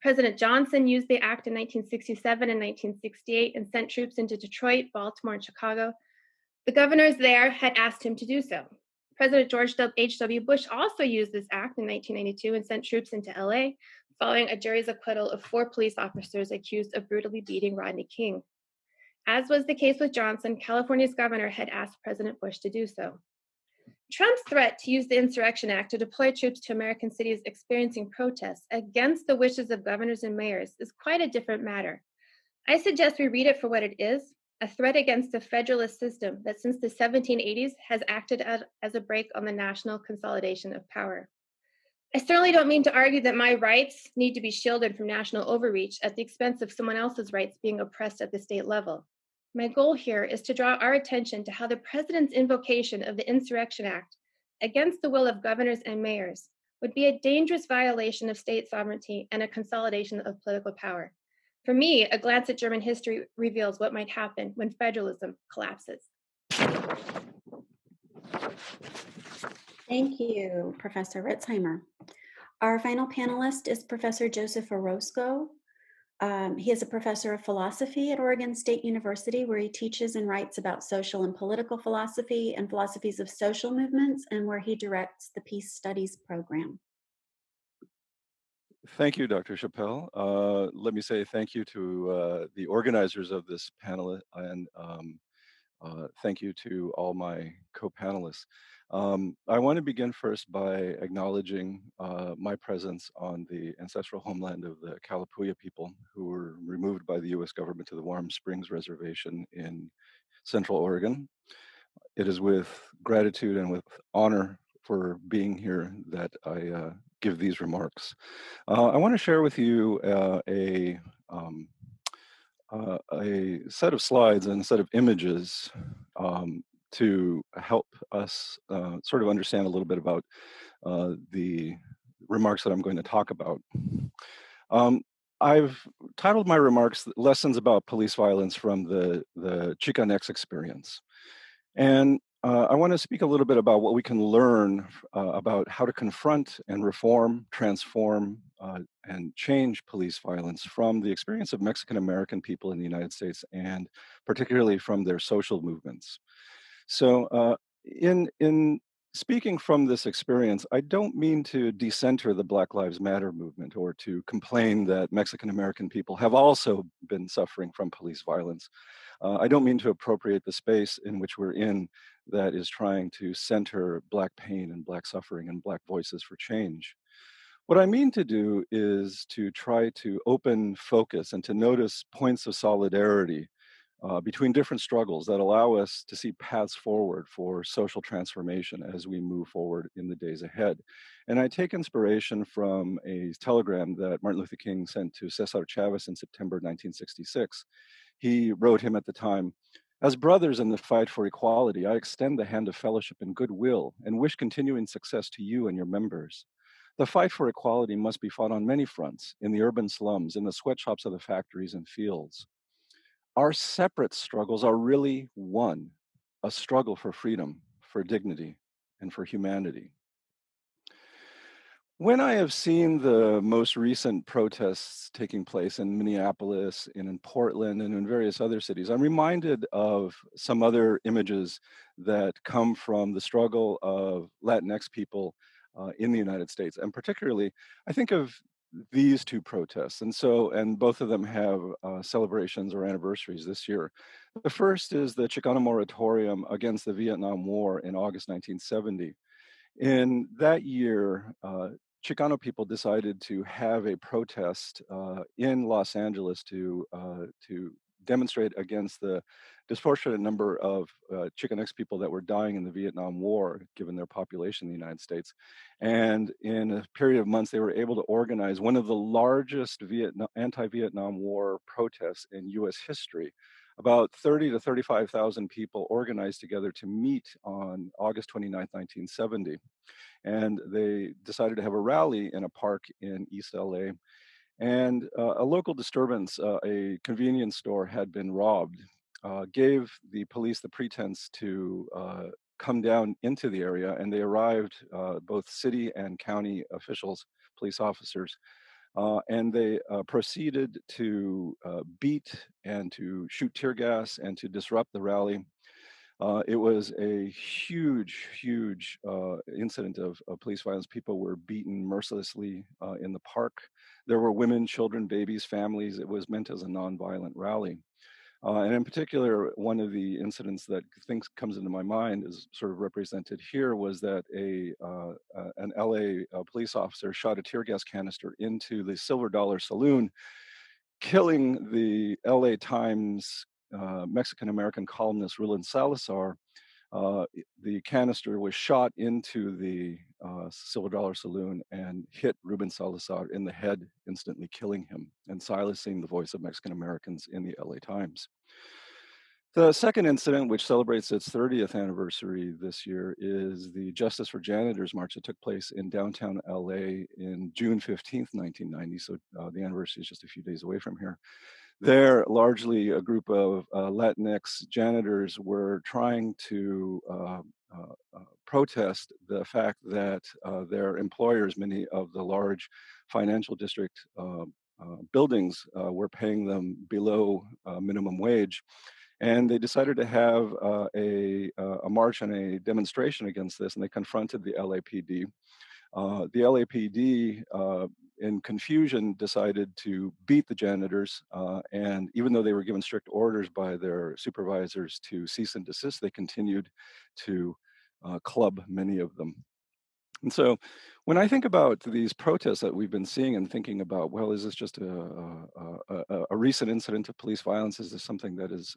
President Johnson used the act in 1967 and 1968 and sent troops into Detroit, Baltimore, and Chicago. The governors there had asked him to do so. President George H.W. Bush also used this act in 1992 and sent troops into LA, following a jury's acquittal of 4 police officers accused of brutally beating Rodney King. As was the case with Johnson, California's governor had asked President Bush to do so. Trump's threat to use the Insurrection Act to deploy troops to American cities experiencing protests against the wishes of governors and mayors is quite a different matter. I suggest we read it for what it is, a threat against the federalist system that since the 1780s has acted as a brake on the national consolidation of power. I certainly don't mean to argue that my rights need to be shielded from national overreach at the expense of someone else's rights being oppressed at the state level. My goal here is to draw our attention to how the president's invocation of the Insurrection Act against the will of governors and mayors would be a dangerous violation of state sovereignty and a consolidation of political power. For me, a glance at German history reveals what might happen when federalism collapses. Thank you, Professor Ritzheimer. Our final panelist is Professor Joseph Orosco. He is a professor of philosophy at Oregon State University, where he teaches and writes about social and political philosophy and philosophies of social movements, and where he directs the Peace Studies program. Thank you, Dr. Chappell. Let me say thank you to the organizers of this panel, and thank you to all my co-panelists. I want to begin first by acknowledging my presence on the ancestral homeland of the Kalapuya people who were removed by the U.S. government to the Warm Springs Reservation in Central Oregon. It is with gratitude and with honor for being here that I give these remarks. I want to share with you a set of slides and a set of images to help us sort of understand a little bit about the remarks that I'm going to talk about. I've titled my remarks Lessons About Police Violence from the Chicanx Experience. And I want to speak a little bit about what we can learn about how to confront and reform, transform, and change police violence from the experience of Mexican American people in the United States, and particularly from their social movements. So in speaking from this experience, I don't mean to decenter the Black Lives Matter movement or to complain that Mexican American people have also been suffering from police violence. I don't mean to appropriate the space in which we're in that is trying to center Black pain and Black suffering and Black voices for change. What I mean to do is to try to open focus and to notice points of solidarity between different struggles that allow us to see paths forward for social transformation as we move forward in the days ahead. And I take inspiration from a telegram that Martin Luther King sent to Cesar Chavez in September 1966. He wrote him at the time, "As brothers in the fight for equality, I extend the hand of fellowship and goodwill and wish continuing success to you and your members. The fight for equality must be fought on many fronts, in the urban slums, in the sweatshops of the factories and fields. Our separate struggles are really one, a struggle for freedom, for dignity, and for humanity." When I have seen the most recent protests taking place in Minneapolis and in Portland and in various other cities, I'm reminded of some other images that come from the struggle of Latinx people in the United States. And particularly, I think of these two protests. And both of them have celebrations or anniversaries this year. The first is the Chicano moratorium against the Vietnam War in August 1970. In that year, Chicano people decided to have a protest in Los Angeles to demonstrate against the disproportionate number of Chicanx people that were dying in the Vietnam War, given their population in the United States. And in a period of months, they were able to organize one of the largest anti-Vietnam War protests in U.S. history. About 30 to 35,000 people organized together to meet on August 29, 1970. And they decided to have a rally in a park in East LA. And a local disturbance, a convenience store had been robbed, gave the police the pretense to come down into the area. And they arrived, both city and county officials, police officers, and they proceeded to beat and to shoot tear gas and to disrupt the rally. It was a huge incident of police violence. People were beaten mercilessly in the park. There were women, children, babies, families. It was meant as a nonviolent rally. And in particular, one of the incidents that comes into my mind is sort of represented here was that an LA police officer shot a tear gas canister into the Silver Dollar Saloon, killing the LA Times Mexican-American columnist Roland Salazar. The canister was shot into the Silver Dollar Saloon and hit Ruben Salazar in the head, instantly killing him and silencing the voice of Mexican Americans in the LA Times. The second incident, which celebrates its 30th anniversary this year, is the Justice for Janitors March that took place in downtown LA in June 15th, 1990. So the anniversary is just a few days away from here. There, largely a group of Latinx janitors were trying to protest the fact that their employers, many of the large financial district buildings, were paying them below minimum wage. And they decided to have a march and a demonstration against this, and they confronted the LAPD. The LAPD, in confusion, decided to beat the janitors, and even though they were given strict orders by their supervisors to cease and desist, they continued to club many of them. And so when I think about these protests that we've been seeing and thinking about, well, is this just a recent incident of police violence? Is this something that is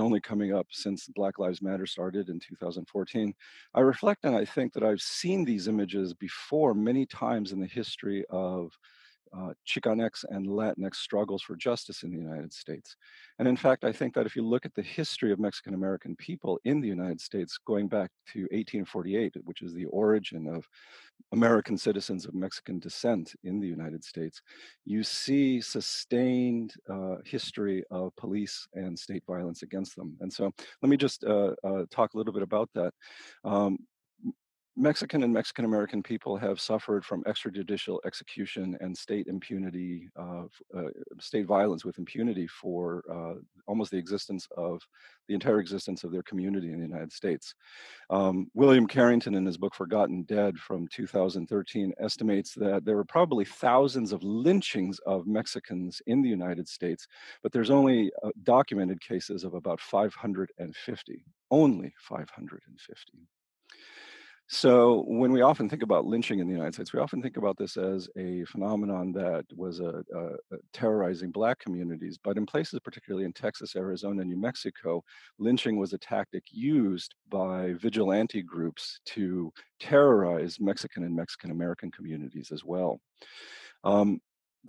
only coming up since Black Lives Matter started in 2014? I reflect and I think that I've seen these images before many times in the history of Chicanx and Latinx struggles for justice in the United States. And in fact, I think that if you look at the history of Mexican American people in the United States, going back to 1848, which is the origin of American citizens of Mexican descent in the United States, you see sustained history of police and state violence against them. And so let me just talk a little bit about that. Mexican and Mexican American people have suffered from extrajudicial execution and state impunity, state violence with impunity for almost the entire existence of their community in the United States. William Carrington, in his book Forgotten Dead from 2013, estimates that there were probably thousands of lynchings of Mexicans in the United States, but there's only documented cases of about 550, only 550. So when we often think about lynching in the United States, we often think about this as a phenomenon that was terrorizing Black communities. But in places, particularly in Texas, Arizona, and New Mexico, lynching was a tactic used by vigilante groups to terrorize Mexican and Mexican American communities as well.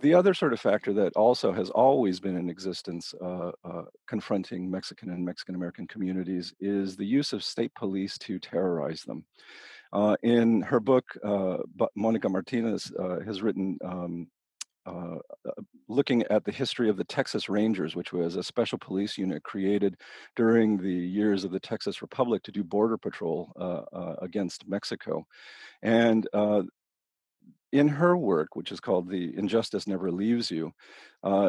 The other sort of factor that also has always been in existence confronting Mexican and Mexican American communities is the use of state police to terrorize them. In her book, Monica Martinez has written looking at the history of the Texas Rangers, which was a special police unit created during the years of the Texas Republic to do border patrol against Mexico. And in her work, which is called The Injustice Never Leaves You,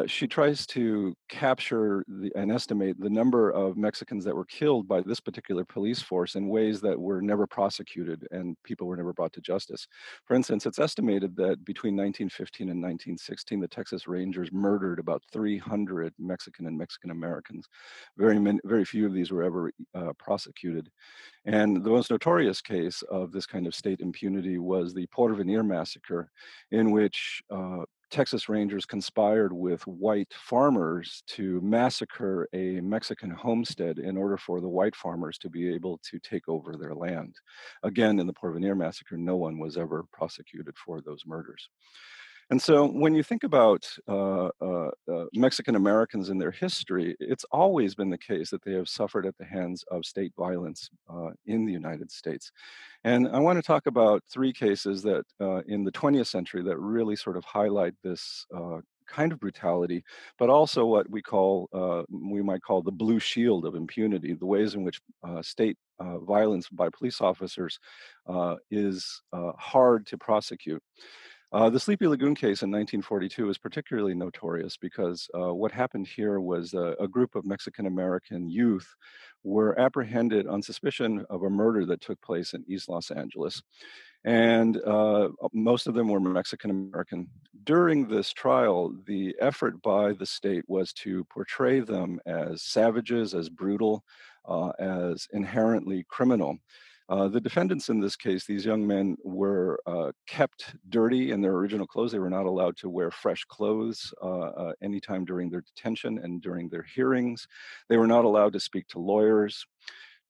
she tries to capture and estimate the number of Mexicans that were killed by this particular police force in ways that were never prosecuted and people were never brought to justice. For instance, it's estimated that between 1915 and 1916, the Texas Rangers murdered about 300 Mexican and Mexican Americans. Very few of these were ever prosecuted. And the most notorious case of this kind of state impunity was the Porvenir massacre, in which Texas Rangers conspired with white farmers to massacre a Mexican homestead in order for the white farmers to be able to take over their land. Again, in the Porvenir massacre, no one was ever prosecuted for those murders. And so when you think about Mexican Americans in their history, it's always been the case that they have suffered at the hands of state violence in the United States. And I want to talk about three cases that in the 20th century that really sort of highlight this kind of brutality, but also what we might call the blue shield of impunity, the ways in which state violence by police officers is hard to prosecute. The Sleepy Lagoon case in 1942 is particularly notorious because what happened here was a group of Mexican American youth were apprehended on suspicion of a murder that took place in East Los Angeles. And most of them were Mexican American. During this trial, the effort by the state was to portray them as savages, as brutal, as inherently criminal. The defendants in this case, these young men, were kept dirty in their original clothes. They were not allowed to wear fresh clothes anytime during their detention and during their hearings. They were not allowed to speak to lawyers.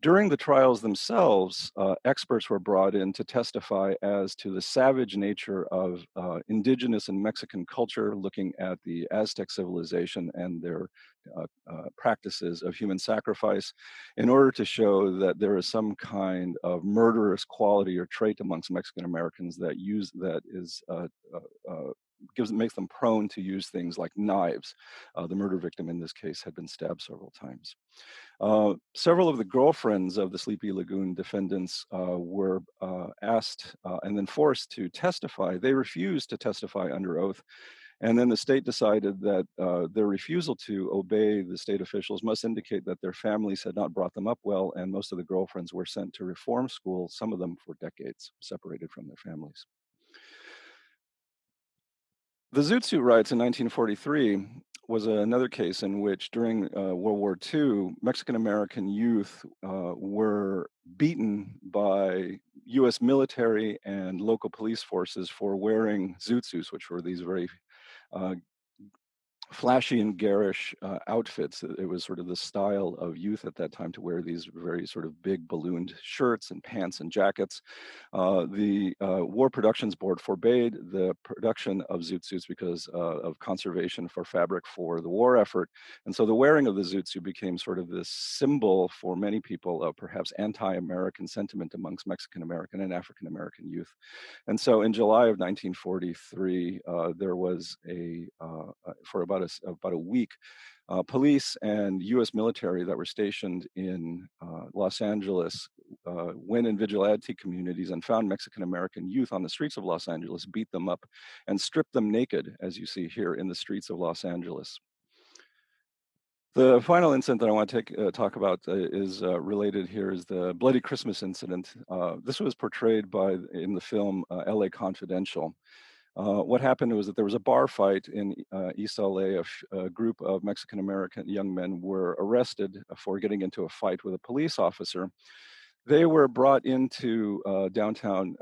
During the trials themselves, experts were brought in to testify as to the savage nature of indigenous and Mexican culture, looking at the Aztec civilization and their practices of human sacrifice, in order to show that there is some kind of murderous quality or trait amongst Mexican Americans that makes them prone to use things like knives. The murder victim in this case had been stabbed several times. Several of the girlfriends of the Sleepy Lagoon defendants were asked and then forced to testify. They refused to testify under oath. And then the state decided that their refusal to obey the state officials must indicate that their families had not brought them up well, and most of the girlfriends were sent to reform school, some of them for decades, separated from their families. The Zoot Suit riots in 1943 was another case in which during World War II, Mexican American youth were beaten by US military and local police forces for wearing zoot suits, which were these very flashy and garish outfits. It was sort of the style of youth at that time to wear these very sort of big ballooned shirts and pants and jackets. The War Productions Board forbade the production of zoot suits because of conservation for fabric for the war effort. And so the wearing of the zoot suit became sort of this symbol for many people of perhaps anti-American sentiment amongst Mexican American and African American youth. And so in July of 1943, there was for about a week, police and U.S. military that were stationed in Los Angeles went in vigilante communities and found Mexican American youth on the streets of Los Angeles, beat them up, and stripped them naked, as you see here in the streets of Los Angeles. The final incident that I want to talk about is related here is the Bloody Christmas incident. This was portrayed in the film LA Confidential. What happened was that there was a bar fight in East LA. A group of Mexican American young men were arrested for getting into a fight with a police officer. They were brought into downtown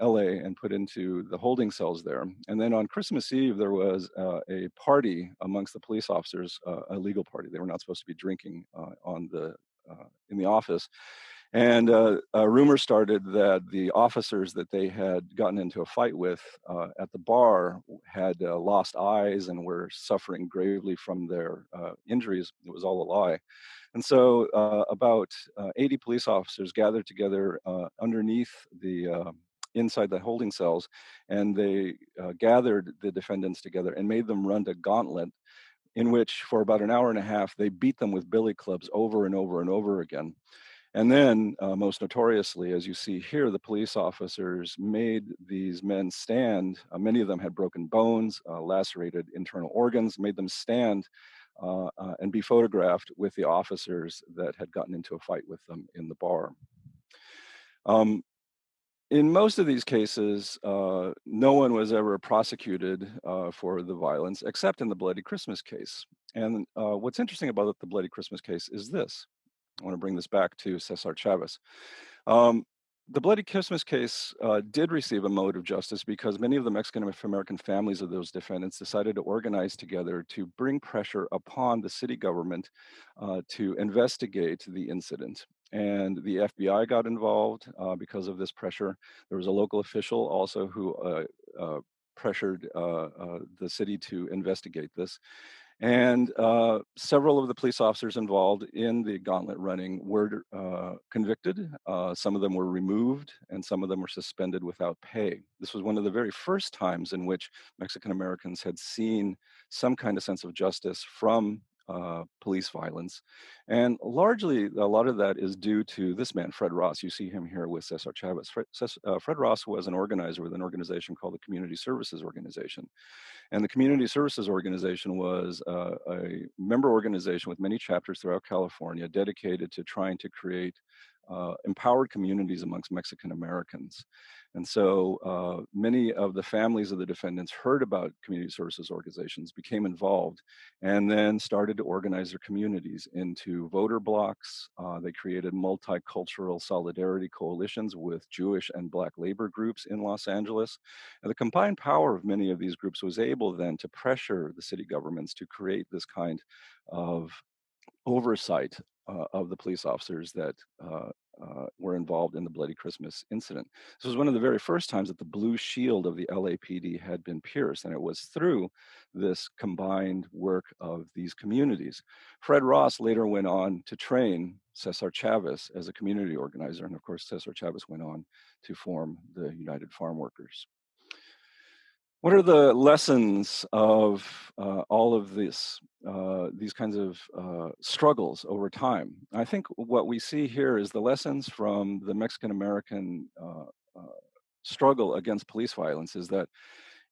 LA and put into the holding cells there. And then on Christmas Eve, there was a party amongst the police officers, a legal party. They were not supposed to be drinking in the office. And a rumor started that the officers that they had gotten into a fight with at the bar had lost eyes and were suffering gravely from their injuries. It was all a lie. And so about 80 police officers gathered together underneath the inside the holding cells, and they gathered the defendants together and made them run a gauntlet in which for about an hour and a half, they beat them with billy clubs over and over and over again. And then, most notoriously, as you see here, the police officers made these men stand. Many of them had broken bones, lacerated internal organs, made them stand and be photographed with the officers that had gotten into a fight with them in the bar. In most of these cases, no one was ever prosecuted for the violence, except in the Bloody Christmas case. And what's interesting about the Bloody Christmas case is this. I want to bring this back to Cesar Chavez. The Bloody Christmas case did receive a mode of justice because many of the Mexican-American families of those defendants decided to organize together to bring pressure upon the city government to investigate the incident. And the FBI got involved because of this pressure. There was a local official also who pressured the city to investigate this. And several of the police officers involved in the gauntlet running were convicted. Some of them were removed, and some of them were suspended without pay. This was one of the very first times in which Mexican Americans had seen some kind of sense of justice from police violence. And largely, a lot of that is due to this man, Fred Ross. You see him here with Cesar Chavez. Fred Ross was an organizer with an organization called the Community Services Organization. And the Community Services Organization was a member organization with many chapters throughout California dedicated to trying to create empowered communities amongst Mexican Americans. And so many of the families of the defendants heard about community services organizations, became involved, and then started to organize their communities into voter blocks. They created multicultural solidarity coalitions with Jewish and Black labor groups in Los Angeles. And the combined power of many of these groups was able then to pressure the city governments to create this kind of oversight of the police officers that were involved in the Bloody Christmas incident. This was one of the very first times that the blue shield of the LAPD had been pierced, and it was through this combined work of these communities. Fred Ross later went on to train Cesar Chavez as a community organizer, and of course, Cesar Chavez went on to form the United Farm Workers. What are the lessons of all of this, these kinds of struggles over time? I think what we see here is the lessons from the Mexican-American struggle against police violence is that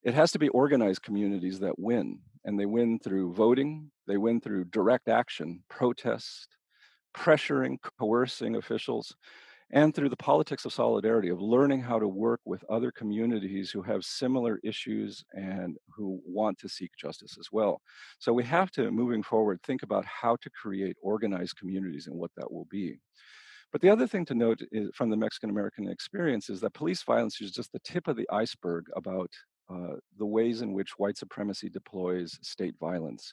it has to be organized communities that win, and they win through voting, they win through direct action, protest, pressuring, coercing officials, and through the politics of solidarity, of learning how to work with other communities who have similar issues and who want to seek justice as well. So we have to, moving forward, think about how to create organized communities and what that will be. But the other thing to note is, from the Mexican-American experience, is that police violence is just the tip of the iceberg about the ways in which white supremacy deploys state violence.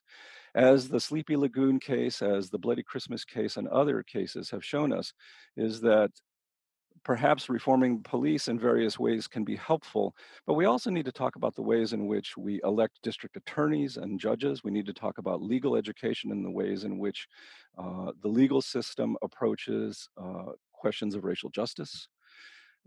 As the Sleepy Lagoon case, as the Bloody Christmas case, and other cases have shown us, is that perhaps reforming police in various ways can be helpful, but we also need to talk about the ways in which we elect district attorneys and judges. We need to talk about legal education and the ways in which the legal system approaches questions of racial justice.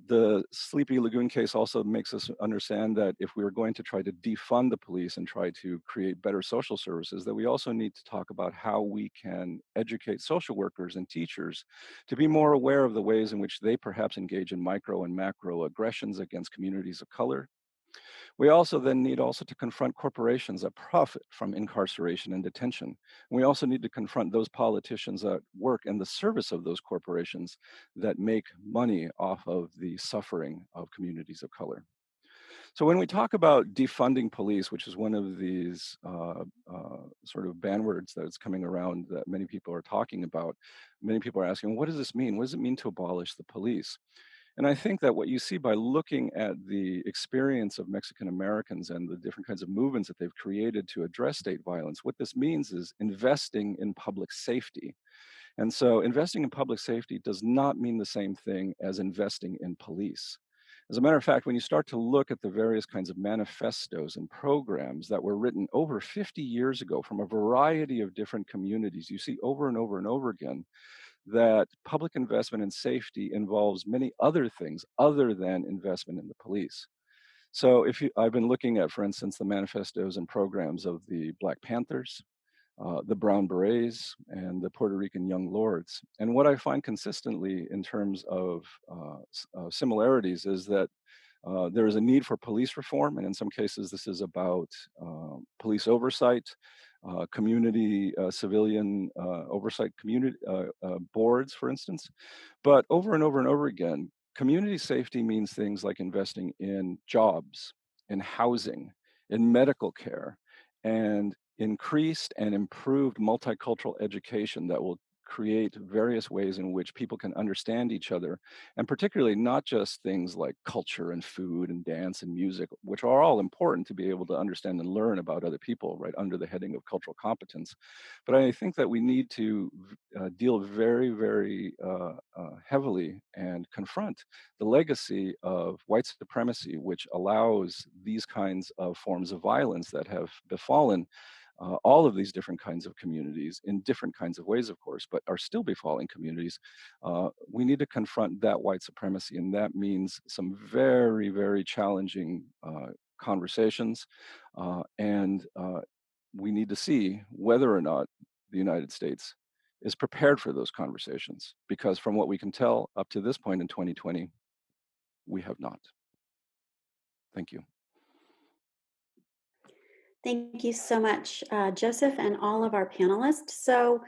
The Sleepy Lagoon case also makes us understand that if we are going to try to defund the police and try to create better social services, that we also need to talk about how we can educate social workers and teachers to be more aware of the ways in which they perhaps engage in micro and macro aggressions against communities of color. We also then need also to confront corporations that profit from incarceration and detention. We also need to confront those politicians that work in the service of those corporations that make money off of the suffering of communities of color. So when we talk about defunding police, which is one of these sort of bannwords that's coming around that many people are talking about, many people are asking, what does this mean? What does it mean to abolish the police? And I think that what you see by looking at the experience of Mexican Americans and the different kinds of movements that they've created to address state violence, what this means is investing in public safety. And so investing in public safety does not mean the same thing as investing in police. As a matter of fact, when you start to look at the various kinds of manifestos and programs that were written over 50 years ago from a variety of different communities, you see over and over and over again that public investment in safety involves many other things other than investment in the police. So I've been looking at, for instance, the manifestos and programs of the Black Panthers, the Brown Berets, and the Puerto Rican Young Lords. And what I find consistently in terms of similarities is that there is a need for police reform, and in some cases this is about police oversight, community civilian oversight community boards, for instance. But over and over and over again, community safety means things like investing in jobs, in housing, in medical care, and increased and improved multicultural education that will create various ways in which people can understand each other, and particularly not just things like culture and food and dance and music, which are all important to be able to understand and learn about other people, right, under the heading of cultural competence. But I think that we need to deal very, very heavily and confront the legacy of white supremacy, which allows these kinds of forms of violence that have befallen all of these different kinds of communities in different kinds of ways, of course, but are still befalling communities. We need to confront that white supremacy, and that means some very, very challenging conversations. And we need to see whether or not the United States is prepared for those conversations, because from what we can tell up to this point in 2020, we have not. Thank you. Thank you so much, Joseph, and all of our panelists. So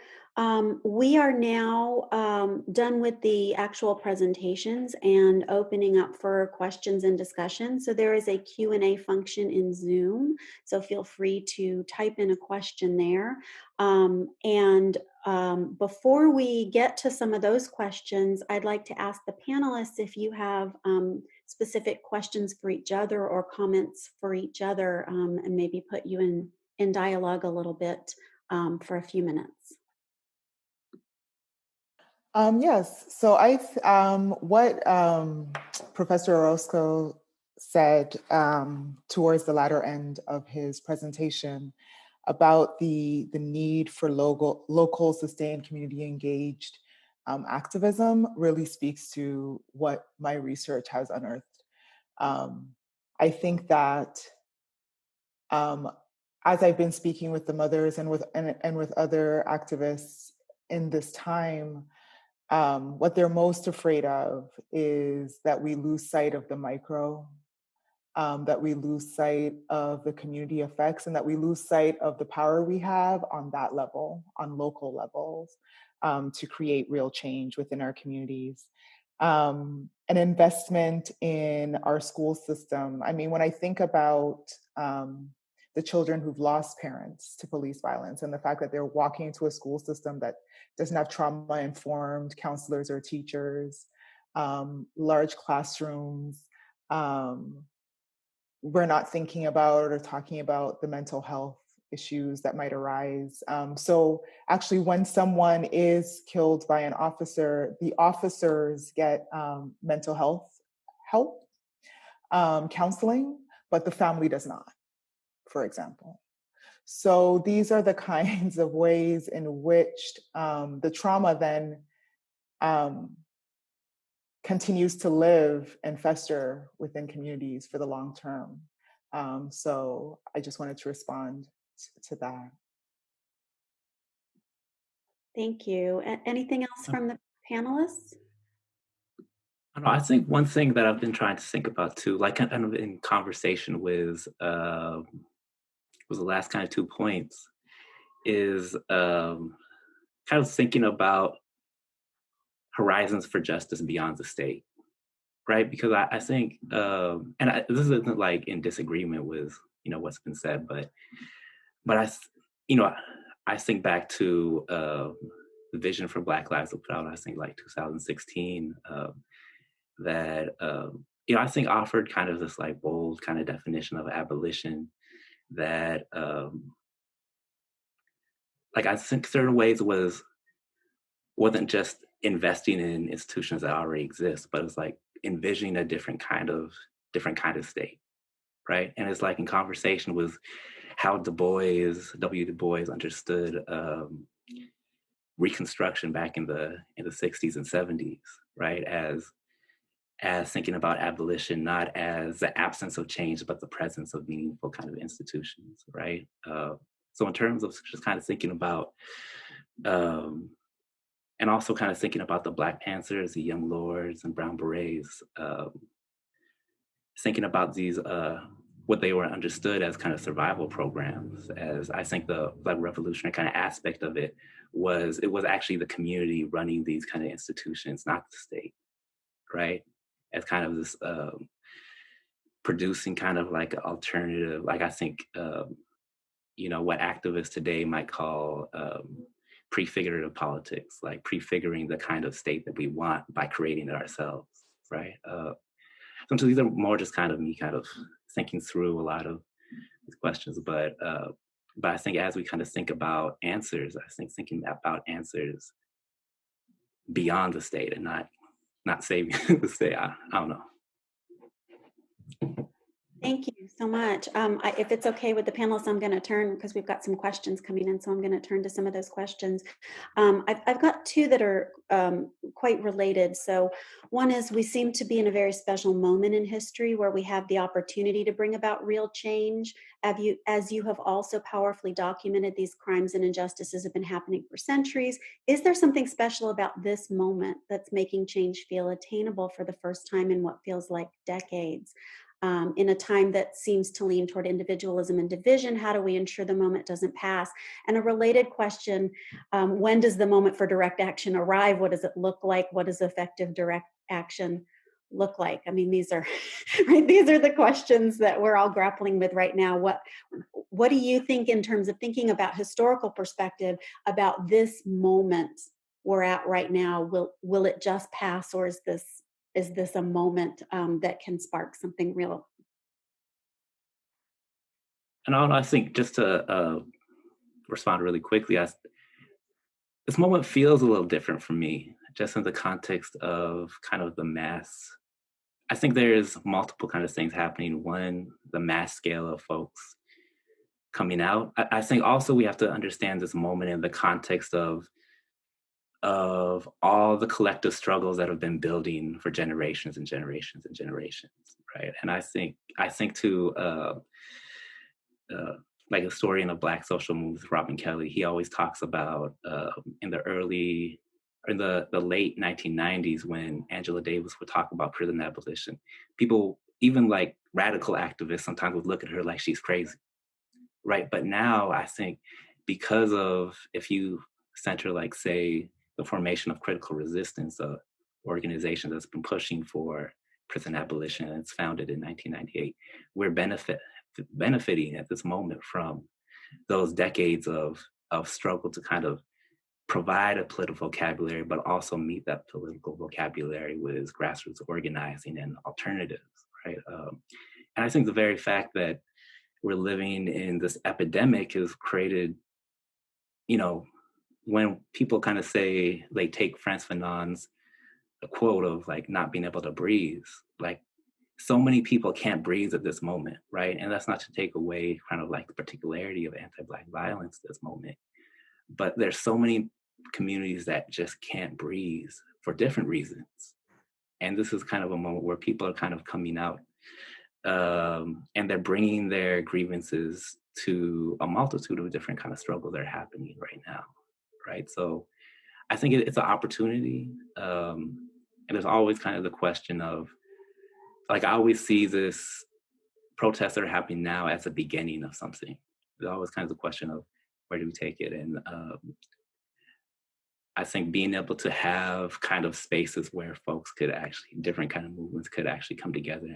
we are now done with the actual presentations and opening up for questions and discussion. So there is a Q&A function in Zoom, so feel free to type in a question there. Before we get to some of those questions, I'd like to ask the panelists if you have specific questions for each other or comments for each other, and maybe put you in dialogue a little bit for a few minutes. Yes, so what Professor Orosco said towards the latter end of his presentation about the need for local sustained community engaged activism really speaks to what my research has unearthed. I think that as I've been speaking with the mothers and with other activists in this time, what they're most afraid of is that we lose sight of the micro, that we lose sight of the community effects, and that we lose sight of the power we have on that level, on local levels, to create real change within our communities. An investment in our school system. I mean, when I think about the children who've lost parents to police violence and the fact that they're walking into a school system that doesn't have trauma-informed counselors or teachers, large classrooms, we're not thinking about or talking about the mental health issues that might arise. So actually, when someone is killed by an officer, the officers get mental health help, counseling, but the family does not, for example. So these are the kinds of ways in which the trauma then continues to live and fester within communities for the long term. So I just wanted to respond to that. Thank you. Anything else from the panelists? I think one thing that I've been trying to think about too, like kind of in conversation with was the last kind of 2 points, is kind of thinking about horizons for justice beyond the state. right? Because I think, this isn't like in disagreement with, what's been said, but I think back to the vision for Black Lives that put out, I think like 2016, that, I think offered kind of this like bold kind of definition of abolition that, like I think certain ways wasn't just investing in institutions that already exist, but it's like envisioning a different kind of state, right? And it's like in conversation with how W. Du Bois understood Reconstruction back in the 60s and 70s, right? As thinking about abolition not as the absence of change, but the presence of meaningful kind of institutions, right? So in terms of just kind of thinking about, and also kind of thinking about the Black Panthers, the Young Lords, and Brown Berets, thinking about these, what they were understood as kind of survival programs, as I think the Black revolutionary kind of aspect of it was actually the community running these kind of institutions, not the state, right? As kind of this producing kind of like an alternative, like I think, what activists today might call prefigurative politics, like prefiguring the kind of state that we want by creating it ourselves, right? So these are more just kind of me kind of thinking through a lot of these questions, but I think as we kind of think about answers, I think thinking about answers beyond the state and not saving the state. I don't know. Thank you so much. If it's okay with the panelists, I'm going to turn, because we've got some questions coming in, so I'm going to turn to some of those questions. I've got two that are quite related. So one is, we seem to be in a very special moment in history where we have the opportunity to bring about real change. As you have also powerfully documented, these crimes and injustices have been happening for centuries. Is there something special about this moment that's making change feel attainable for the first time in what feels like decades? In a time that seems to lean toward individualism and division, how do we ensure the moment doesn't pass? And a related question, when does the moment for direct action arrive? What does it look like? What does effective direct action look like? I mean, these are right, these are the questions that we're all grappling with right now. What do you think, in terms of thinking about historical perspective, about this moment we're at right now? Will it just pass, or is this a moment that can spark something real? And I think, just to respond really quickly, this moment feels a little different for me, just in the context of kind of the mass. I think there's multiple kind of things happening. One, the mass scale of folks coming out. I think also we have to understand this moment in the context of all the collective struggles that have been building for generations and generations and generations, right? And I think to like a historian of Black social movements, Robin Kelley, he always talks about in the late 1990s, when Angela Davis would talk about prison abolition, people, even like radical activists, sometimes would look at her like she's crazy, right? But now I think, because of, if you center, like, say, the formation of Critical Resistance, an organization that's been pushing for prison abolition, and it's founded in 1998, we're benefiting at this moment from those decades of struggle to kind of provide a political vocabulary, but also meet that political vocabulary with grassroots organizing and alternatives, right? And I think the very fact that we're living in this epidemic has created, when people kind of say, they take Frantz Fanon's quote of like not being able to breathe, like, so many people can't breathe at this moment, right? And that's not to take away kind of like the particularity of anti-Black violence at this moment, but there's so many communities that just can't breathe for different reasons. And this is kind of a moment where people are kind of coming out, and they're bringing their grievances to a multitude of different kind of struggles that are happening right now, right? So I think it's an opportunity. And there's always kind of the question of, like, I always see this protests that are happening now as the beginning of something. There's always kind of the question of, where do we take it? And I think being able to have kind of spaces where folks could actually, different kind of movements could actually come together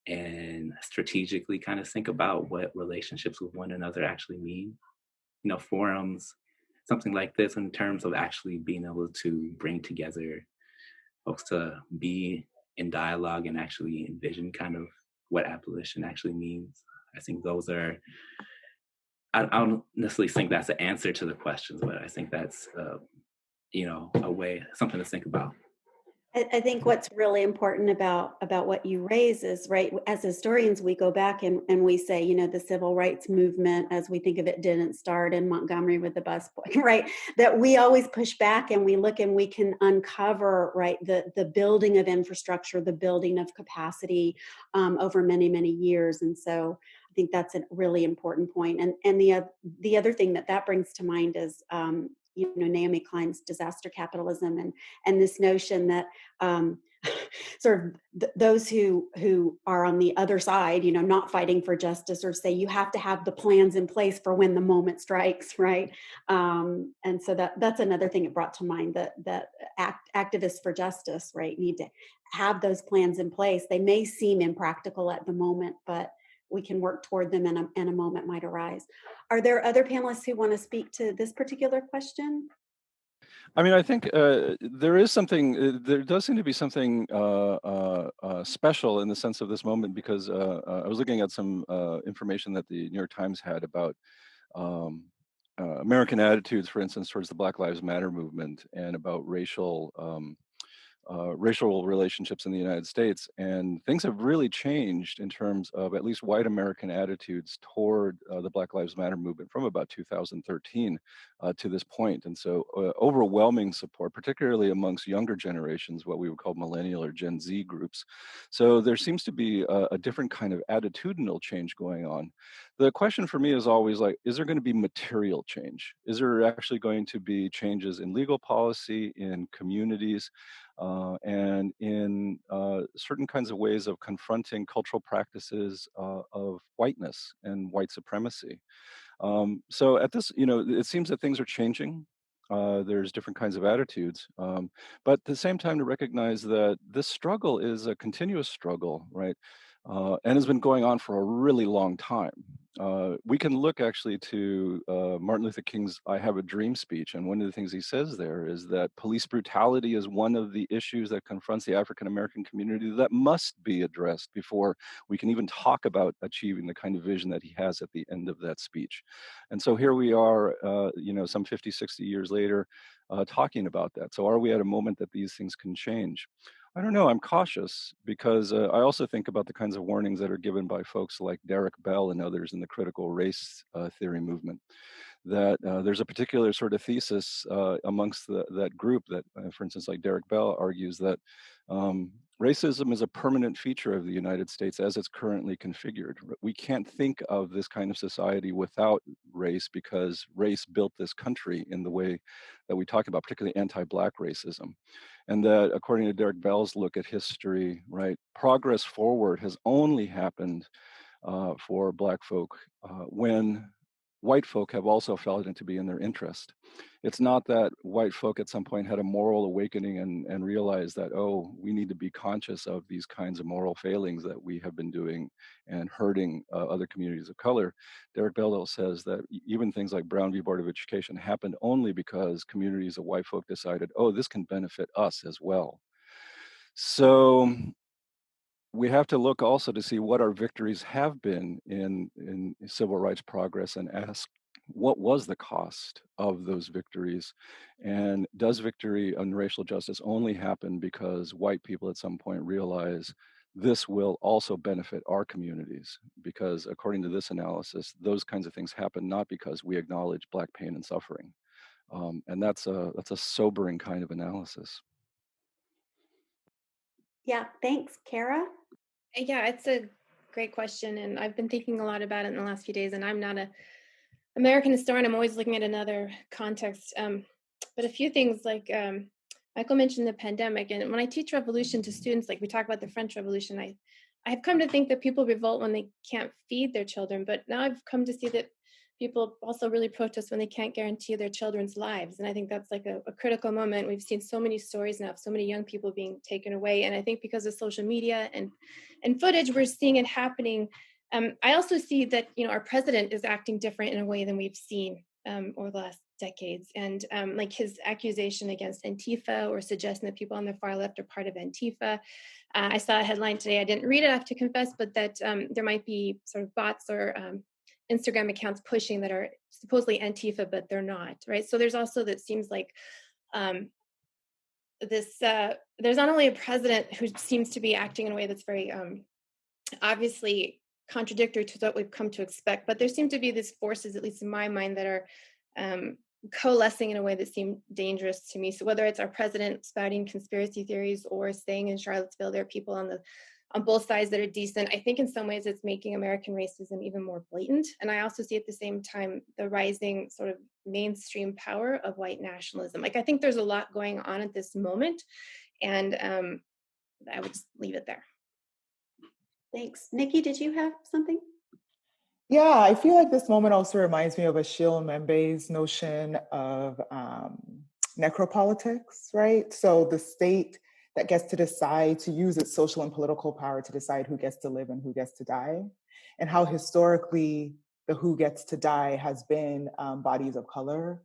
and strategically kind of think about what relationships with one another actually mean. Forums, something like this, in terms of actually being able to bring together folks to be in dialogue and actually envision kind of what abolition actually means. I think those are, I don't necessarily think that's the answer to the questions, but I think that's, a way, something to think about. I think what's really important about what you raise is, right, as historians, we go back and we say, the civil rights movement, as we think of it, didn't start in Montgomery with the busboy, right? That we always push back and we look and we can uncover, right, the building of infrastructure, the building of capacity over many, many years. And so I think that's a really important point. And the other thing that brings to mind is, Naomi Klein's disaster capitalism and this notion that sort of those who are on the other side, not fighting for justice, or say you have to have the plans in place for when the moment strikes, right? And so that's another thing it brought to mind, that activists for justice, right, need to have those plans in place. They may seem impractical at the moment, but we can work toward them and a moment might arise. Are there other panelists who want to speak to this particular question? I mean, I think there is something, there does seem to be something special in the sense of this moment, because I was looking at some information that the New York Times had about American attitudes, for instance, towards the Black Lives Matter movement, and about racial relationships in the United States. And things have really changed in terms of at least white American attitudes toward the Black Lives Matter movement from about 2013 to this point. And so overwhelming support, particularly amongst younger generations, what we would call millennial or Gen Z groups. So there seems to be a different kind of attitudinal change going on. The question for me is always like, is there going to be material change? Is there actually going to be changes in legal policy, in communities, and in certain kinds of ways of confronting cultural practices of whiteness and white supremacy? So at this, it seems that things are changing. There's different kinds of attitudes, but at the same time, to recognize that this struggle is a continuous struggle, right? And has been going on for a really long time. We can look actually to Martin Luther King's "I Have a Dream" speech, and one of the things he says there is that police brutality is one of the issues that confronts the African American community that must be addressed before we can even talk about achieving the kind of vision that he has at the end of that speech. And so here we are, some 50, 60 years later, talking about that. So are we at a moment that these things can change? I don't know. I'm cautious because I also think about the kinds of warnings that are given by folks like Derek Bell and others in the critical race theory movement, that there's a particular sort of thesis amongst that group that, for instance, like Derek Bell argues that racism is a permanent feature of the United States as it's currently configured. We can't think of this kind of society without race, because race built this country in the way that we talk about, particularly anti-Black racism. And that, according to Derek Bell's look at history, right, progress forward has only happened for Black folk when white folk have also felt it to be in their interest. It's not that white folk at some point had a moral awakening and realized that, oh, we need to be conscious of these kinds of moral failings that we have been doing and hurting other communities of color. Derek Bell says that even things like Brown v. Board of Education happened only because communities of white folk decided, oh, this can benefit us as well. So we have to look also to see what our victories have been in civil rights progress and ask, what was the cost of those victories? And does victory on racial justice only happen because white people at some point realize this will also benefit our communities? Because according to this analysis, those kinds of things happen not because we acknowledge Black pain and suffering. And that's a sobering kind of analysis. Yeah, thanks. Kara? Yeah, it's a great question. And I've been thinking a lot about it in the last few days. And I'm not an American historian. I'm always looking at another context. But a few things, like Michael mentioned the pandemic. And when I teach revolution to students, like we talk about the French Revolution, I've come to think that people revolt when they can't feed their children. But now I've come to see that people also really protest when they can't guarantee their children's lives. And I think that's like a critical moment. We've seen so many stories now of so many young people being taken away. And I think because of social media and footage, we're seeing it happening. I also see that, our president is acting different in a way than we've seen over the last decades. And like his accusation against Antifa, or suggesting that people on the far left are part of Antifa. I saw a headline today, I didn't read it, I have to confess, but that there might be sort of bots or Instagram accounts pushing that are supposedly Antifa, but they're not, right? So there's also, that seems like there's not only a president who seems to be acting in a way that's very obviously contradictory to what we've come to expect, but there seem to be these forces, at least in my mind, that are coalescing in a way that seem dangerous to me. So whether it's our president spouting conspiracy theories or saying in Charlottesville there are people on both sides that are decent, I think in some ways it's making American racism even more blatant. And I also see at the same time the rising sort of mainstream power of white nationalism. Like, I think there's a lot going on at this moment, and I would just leave it there. Thanks. Nikki, did you have something? Yeah, I feel like this moment also reminds me of Achille Mbembe's notion of necropolitics, right? So the state that gets to decide to use its social and political power to decide who gets to live and who gets to die, and how historically the who gets to die has been bodies of color,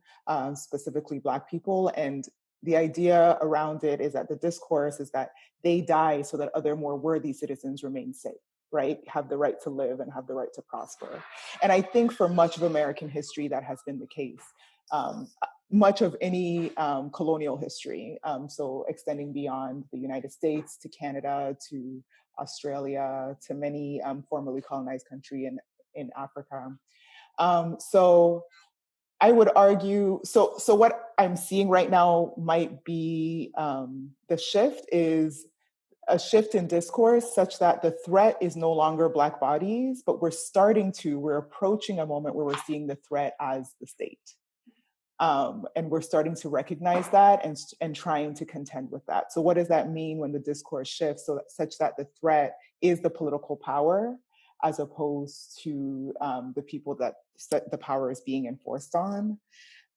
specifically Black people. And the idea around it is that the discourse is that they die so that other more worthy citizens remain safe, right? Have the right to live and have the right to prosper. And I think for much of American history, that has been the case. Much of any colonial history, so extending beyond the United States to Canada, to Australia, to many formerly colonized countries in Africa. So I would argue, so what I'm seeing right now might be the shift is a shift in discourse such that the threat is no longer Black bodies, but we're approaching a moment where we're seeing the threat as the state. And we're starting to recognize that and trying to contend with that. So what does that mean when the discourse shifts such that the threat is the political power as opposed to the people that the power is being enforced on?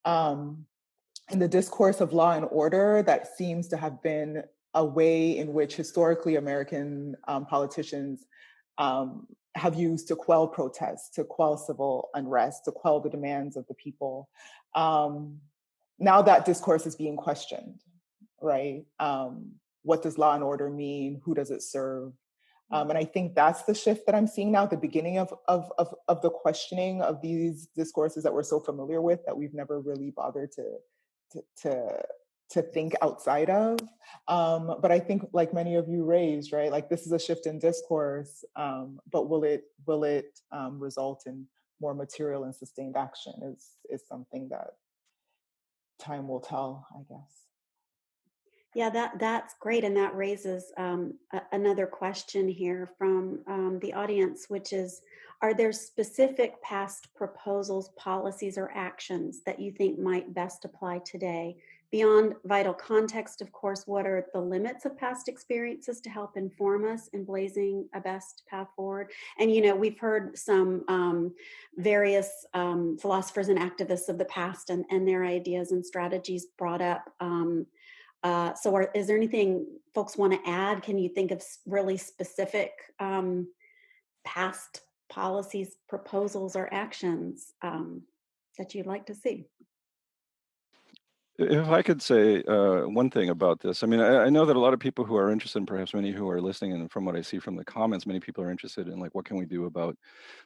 In the discourse of law and order, that seems to have been a way in which historically American politicians have used to quell protests, to quell civil unrest, to quell the demands of the people. Now that discourse is being questioned, right? What does law and order mean? Who does it serve? And I think that's the shift that I'm seeing now, at the beginning of the questioning of these discourses that we're so familiar with, that we've never really bothered to think outside of. But I think, like many of you raised, right, like this is a shift in discourse, but will it result in more material and sustained action is something that time will tell, I guess. Yeah, that's great. And that raises another question here from the audience, which is, are there specific past proposals, policies, or actions that you think might best apply today? Beyond vital context, of course, what are the limits of past experiences to help inform us in blazing a best path forward? And, we've heard some various philosophers and activists of the past and their ideas and strategies brought up. Is there anything folks want to add? Can you think of really specific past policies, proposals, or actions that you'd like to see? If I could say one thing about this, I mean, I know that a lot of people who are interested, and perhaps many who are listening, and from what I see from the comments, many people are interested in, like, what can we do about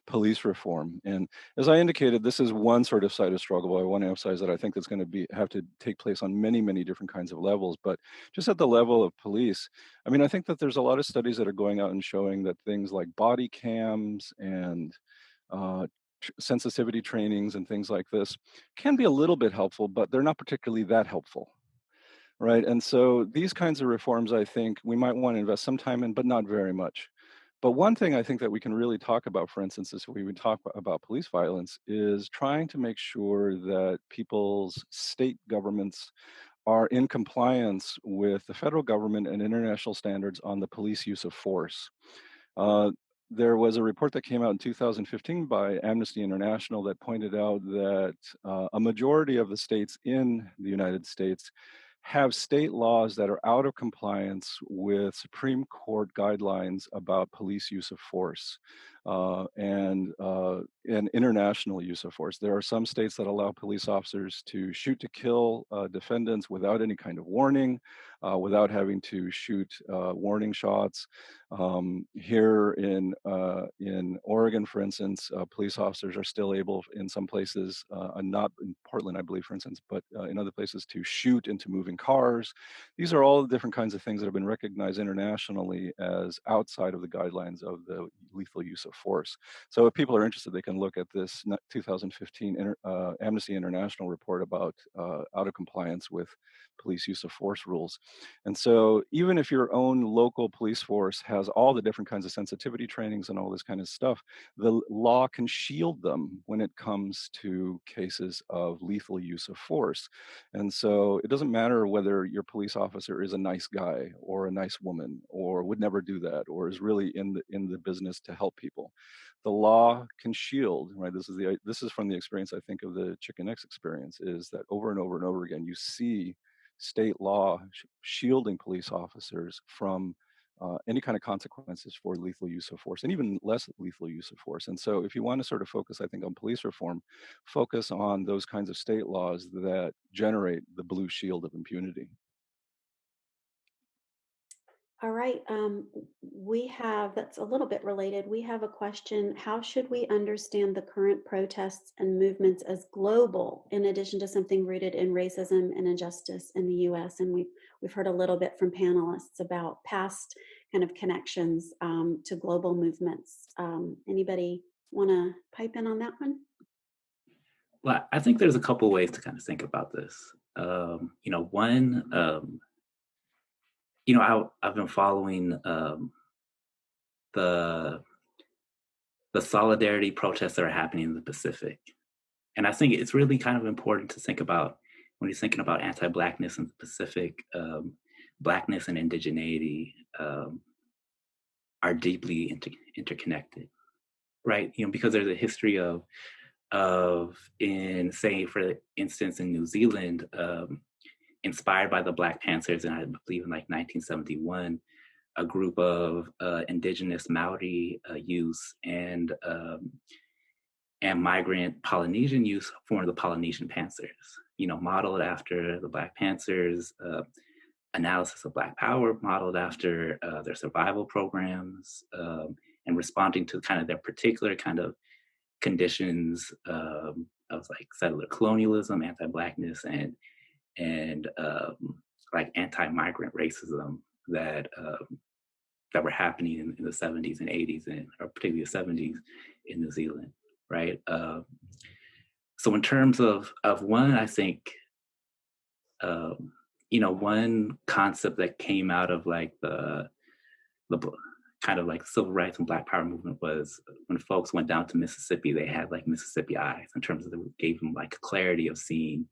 police reform? And as I indicated, this is one sort of side of struggle. But I want to emphasize that I think that's going to have to take place on many, many different kinds of levels. But just at the level of police, I mean, I think that there's a lot of studies that are going out and showing that things like body cams and sensitivity trainings and things like this can be a little bit helpful, but they're not particularly that helpful, right? And so these kinds of reforms, I think we might want to invest some time in, but not very much. But one thing I think that we can really talk about, for instance, is we would talk about police violence, is trying to make sure that people's state governments are in compliance with the federal government and international standards on the police use of force. there was a report that came out in 2015 by Amnesty International that pointed out that a majority of the states in the United States have state laws that are out of compliance with Supreme Court guidelines about police use of force and international use of force. There are some states that allow police officers to shoot to kill defendants without any kind of warning, without having to shoot warning shots. Here in Oregon, for instance, police officers are still able, in some places, not in Portland, I believe, for instance, but in other places, to shoot into moving cars. These are all the different kinds of things that have been recognized internationally as outside of the guidelines of the lethal use of force. So if people are interested, they can look at this 2015 Amnesty International report about out of compliance with police use of force rules. And so even if your own local police force has all the different kinds of sensitivity trainings and all this kind of stuff, the law can shield them when it comes to cases of lethal use of force. And so it doesn't matter whether your police officer is a nice guy or a nice woman or would never do that or is really in the business to help people. The law can shield, right? This is from the experience, I think, of the Chicken X experience, is that over and over and over again, you see state law shielding police officers from any kind of consequences for lethal use of force and even less lethal use of force. And so if you want to sort of focus, I think, on police reform, focus on those kinds of state laws that generate the blue shield of impunity. All right, that's a little bit related. We have a question. How should we understand the current protests and movements as global, in addition to something rooted in racism and injustice in the US? And we've heard a little bit from panelists about past kind of connections to global movements. Anybody want to pipe in on that one? Well, I think there's a couple ways to kind of think about this. One, I've been following the solidarity protests that are happening in the Pacific. And I think it's really kind of important to think about, when you're thinking about anti-Blackness in the Pacific, Blackness and indigeneity are deeply interconnected, right? Because there's a history of in, say, for instance, in New Zealand, inspired by the Black Panthers, and I believe in like 1971, a group of indigenous Maori youth and migrant Polynesian youth formed the Polynesian Panthers, modeled after the Black Panthers, analysis of Black Power, modeled after their survival programs, and responding to kind of their particular kind of conditions of like settler colonialism, anti-Blackness, and like anti-migrant racism that were happening in the 70s and 80s, or particularly the 70s in New Zealand, right? So in terms of one, I think, one concept that came out of like the kind of like civil rights and Black Power movement was when folks went down to Mississippi, they had like Mississippi eyes, in terms of it gave them like clarity of seeing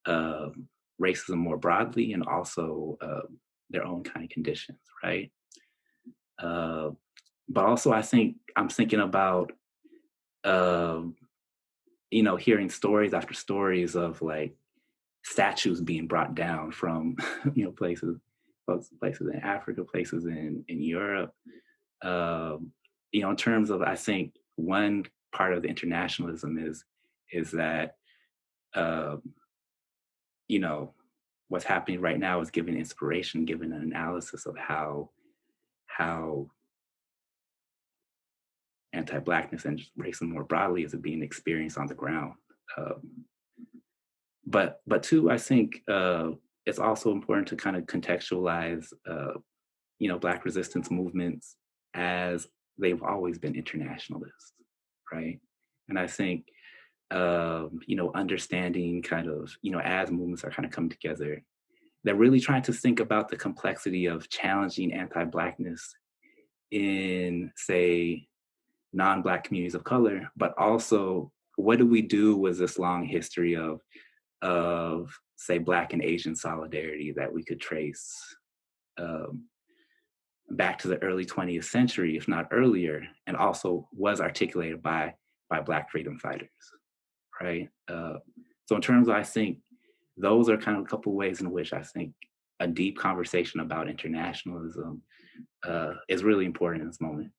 racism more broadly and also their own kind of conditions, right? But also I think I'm thinking about, hearing stories after stories of like statues being brought down from, places in Africa, places in Europe. In terms of, I think one part of the internationalism is that, what's happening right now is giving inspiration, giving an analysis of how anti-Blackness and racism more broadly is being experienced on the ground. But two, I think it's also important to kind of contextualize, Black resistance movements as they've always been internationalist, right? And I think, understanding kind of, as movements are kind of coming together, they're really trying to think about the complexity of challenging anti-Blackness in, say, non-Black communities of color, but also what do we do with this long history of say Black and Asian solidarity that we could trace back to the early 20th century, if not earlier, and also was articulated by Black freedom fighters, right? So in terms of, I think, those are kind of a couple ways in which I think a deep conversation about internationalism is really important in this moment.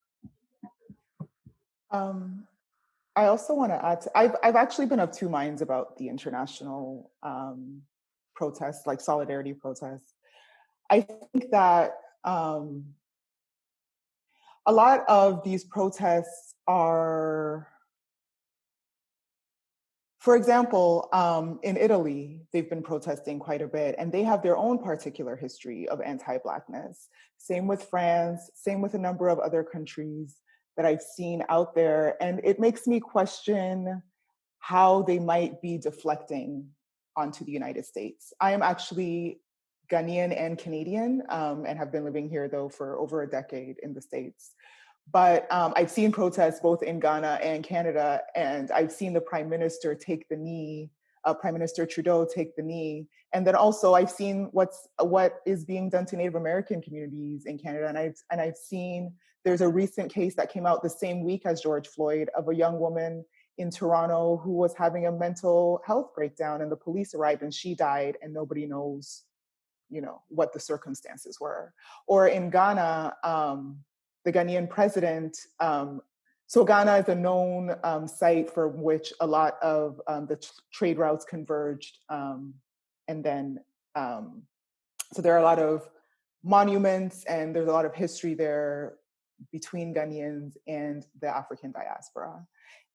I also want to add, I've actually been of two minds about the international protests, like solidarity protests. I think that a lot of these protests are, for example, in Italy, they've been protesting quite a bit, and they have their own particular history of anti-Blackness. Same with France, same with a number of other countries that I've seen out there. And it makes me question how they might be deflecting onto the United States. I am actually Ghanaian and Canadian, and have been living here though for over a decade in the States. But I've seen protests both in Ghana and Canada, and I've seen the Prime Minister take the knee, Prime Minister Trudeau take the knee. And then also I've seen what is being done to Native American communities in Canada. And I've seen, there's a recent case that came out the same week as George Floyd of a young woman in Toronto who was having a mental health breakdown, and the police arrived and she died, and nobody knows, what the circumstances were. Or in Ghana, the Ghanaian president, so Ghana is a known site for which a lot of the trade routes converged. And then, so there are a lot of monuments and there's a lot of history there between Ghanaians and the African diaspora.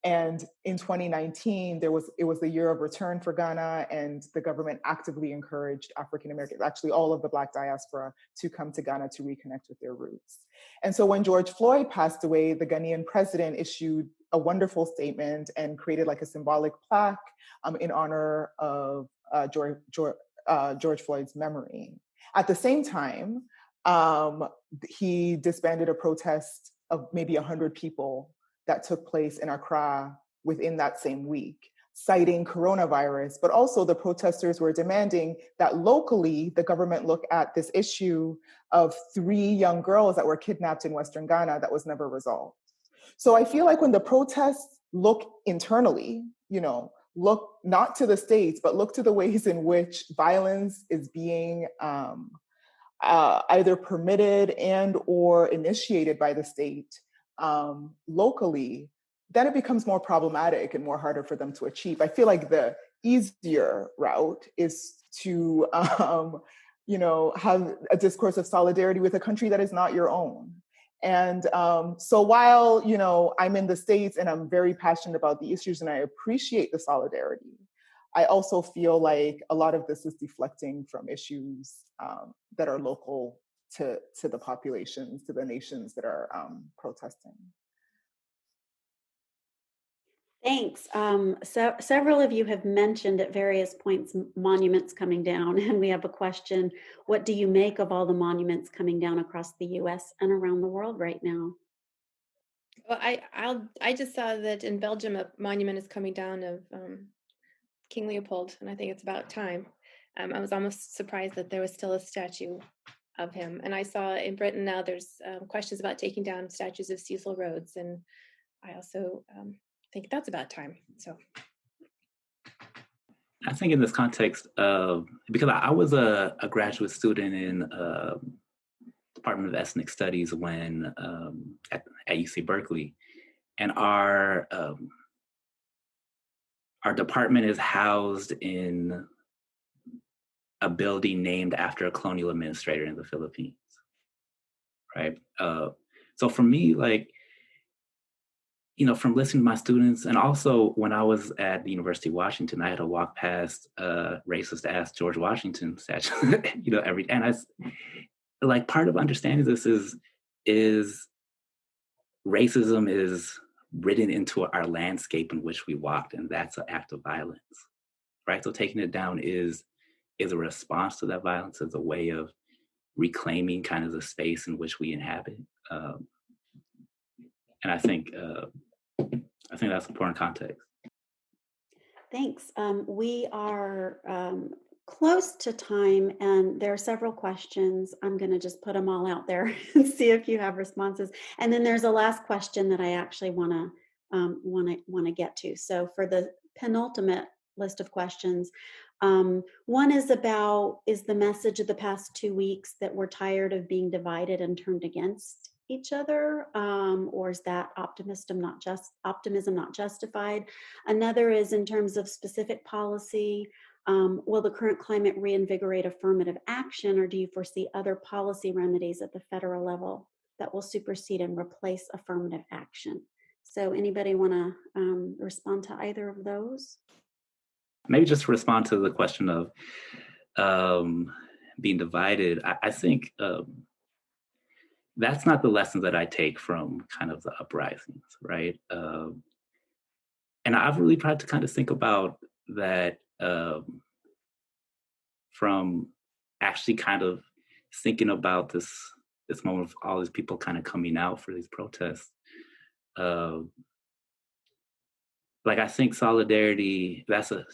And in 2019, it was the year of return for Ghana, and the government actively encouraged African Americans, actually all of the Black diaspora, to come to Ghana to reconnect with their roots. And so when George Floyd passed away, the Ghanaian president issued a wonderful statement and created like a symbolic plaque in honor of George Floyd's memory. At the same time, he disbanded a protest of maybe 100 people that took place in Accra within that same week, citing coronavirus. But also the protesters were demanding that locally, the government look at this issue of 3 young girls that were kidnapped in Western Ghana that was never resolved. So I feel like when the protests look internally, look not to the states, but look to the ways in which violence is being either permitted and or initiated by the state, locally, then it becomes more problematic and more harder for them to achieve. I feel like the easier route is to, have a discourse of solidarity with a country that is not your own. And so while, I'm in the States and I'm very passionate about the issues and I appreciate the solidarity, I also feel like a lot of this is deflecting from issues that are local to the populations, to the nations that are protesting. Thanks. So several of you have mentioned at various points monuments coming down, and we have a question: what do you make of all the monuments coming down across the U.S. and around the world right now? Well, I just saw that in Belgium a monument is coming down of King Leopold, and I think it's about time. I was almost surprised that there was still a statue of him. And I saw in Britain now there's questions about taking down statues of Cecil Rhodes, and I also think that's about time. So I think in this context, because I was a graduate student in Department of Ethnic Studies when at UC Berkeley, and our department is housed in a building named after a colonial administrator in the Philippines, right? So for me, from listening to my students, and also when I was at the University of Washington, I had to walk past racist ass George Washington statue, every day. And I part of understanding this is racism is written into our landscape in which we walked, and that's an act of violence, right? So taking it down is a response to that violence, as a way of reclaiming kind of the space in which we inhabit. And I think that's important context. Thanks. We are close to time, and there are several questions. I'm going to just put them all out there and see if you have responses. And then there's a last question that I actually want to get to. So for the penultimate list of questions, one is the message of the past 2 weeks that we're tired of being divided and turned against each other, or is that optimism not justified? Another is in terms of specific policy. Will the current climate reinvigorate affirmative action, or do you foresee other policy remedies at the federal level that will supersede and replace affirmative action? So anybody want to respond to either of those? Maybe just to respond to the question of being divided, I think that's not the lesson that I take from kind of the uprisings, right? And I've really tried to kind of think about that from actually kind of thinking about this moment of all these people kind of coming out for these protests. Like, I think solidarity, that's a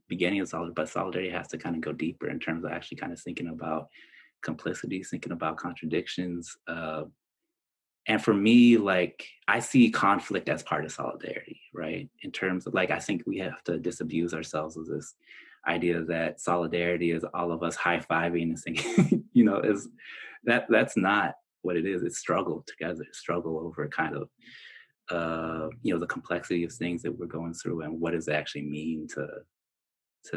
beginning of solidarity, but solidarity has to kind of go deeper in terms of actually kind of thinking about complicity, thinking about contradictions. And for me, like, I see conflict as part of solidarity, right? In terms of, like, I think we have to disabuse ourselves of this idea that solidarity is all of us high-fiving and singing, is that's not what it is. It's struggle together, struggle over kind of, the complexity of things that we're going through and what does it actually mean to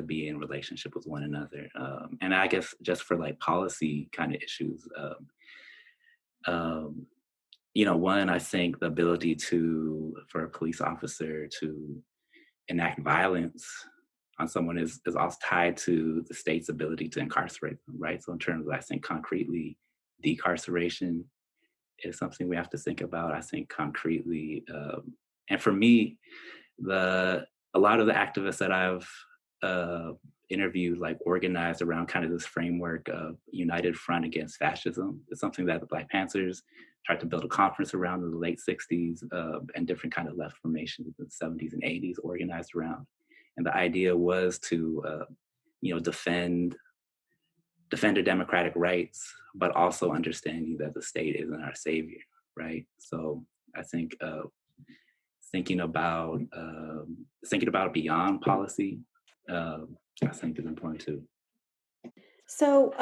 be in relationship with one another. And I guess just for like policy kind of issues, one, I think the ability for a police officer to enact violence on someone is also tied to the state's ability to incarcerate them, right? So in terms of, I think concretely, decarceration is something we have to think about. I think concretely, and for me, a lot of the activists that I've interviewed, like, organized around kind of this framework of united front against fascism. It's something that the Black Panthers tried to build a conference around in the late 60s, and different kind of left formations in the 70s and 80s organized around. And the idea was to, defend their democratic rights, but also understanding that the state isn't our savior, right? So I think thinking about beyond policy, I think is important too. So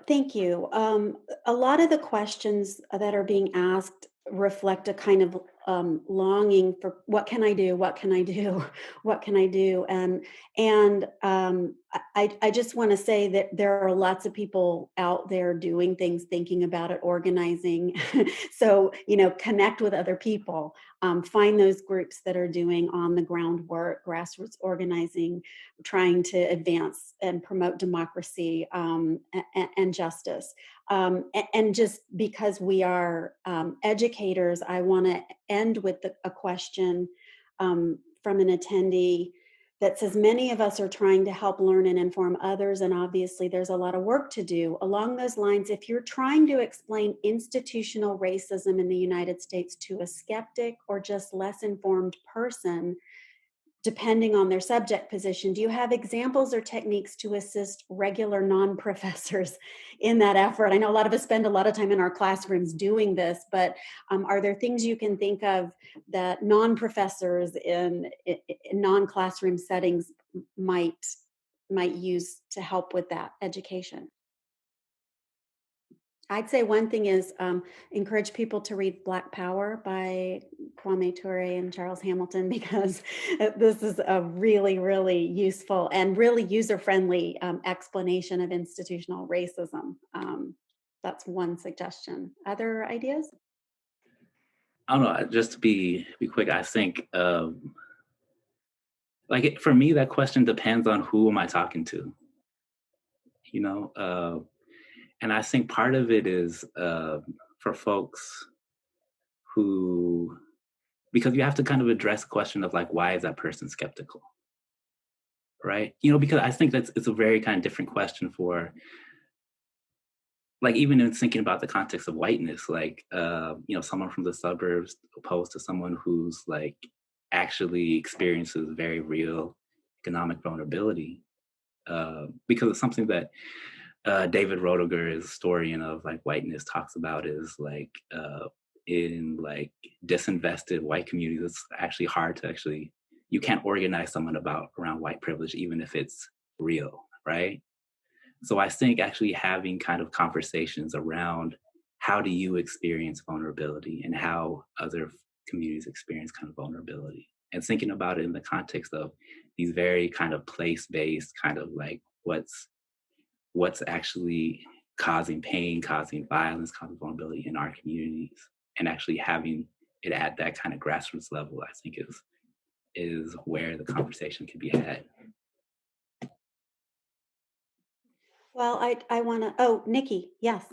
thank you. A lot of the questions that are being asked reflect a kind of longing for what can I do? What can I do? What can I do? And I just want to say that there are lots of people out there doing things, thinking about it, organizing. So, connect with other people. Find those groups that are doing on the ground work, grassroots organizing, trying to advance and promote democracy and justice. And just because we are educators, I want to end with a question from an attendee that says, many of us are trying to help learn and inform others, and obviously there's a lot of work to do. Along those lines, if you're trying to explain institutional racism in the United States to a skeptic or just less informed person, depending on their subject position, do you have examples or techniques to assist regular non-professors in that effort? I know a lot of us spend a lot of time in our classrooms doing this, but are there things you can think of that non-professors in non-classroom settings might use to help with that education? I'd say one thing is encourage people to read Black Power by Kwame Ture and Charles Hamilton, because this is a really, really useful and really user-friendly explanation of institutional racism. That's one suggestion. Other ideas? I don't know, just to be quick, I think, for me, that question depends on who am I talking to, and I think part of it is for folks who, because you have to kind of address the question of, like, why is that person skeptical, right? Because I think it's a very kind of different question for, like, even in thinking about the context of whiteness, like, someone from the suburbs opposed to someone who's, like, actually experiences very real economic vulnerability. because it's something that David Roediger, is a historian of like whiteness, talks about is like in like disinvested white communities, it's actually hard to actually, you can't organize someone around white privilege, even if it's real, right? So I think actually having kind of conversations around how do you experience vulnerability and how other communities experience kind of vulnerability, and thinking about it in the context of these very kind of place-based kind of like what's actually causing pain, causing violence, causing vulnerability in our communities, and actually having it at that kind of grassroots level, I think is where the conversation can be had. Well, I want to, oh, Nikki, yes.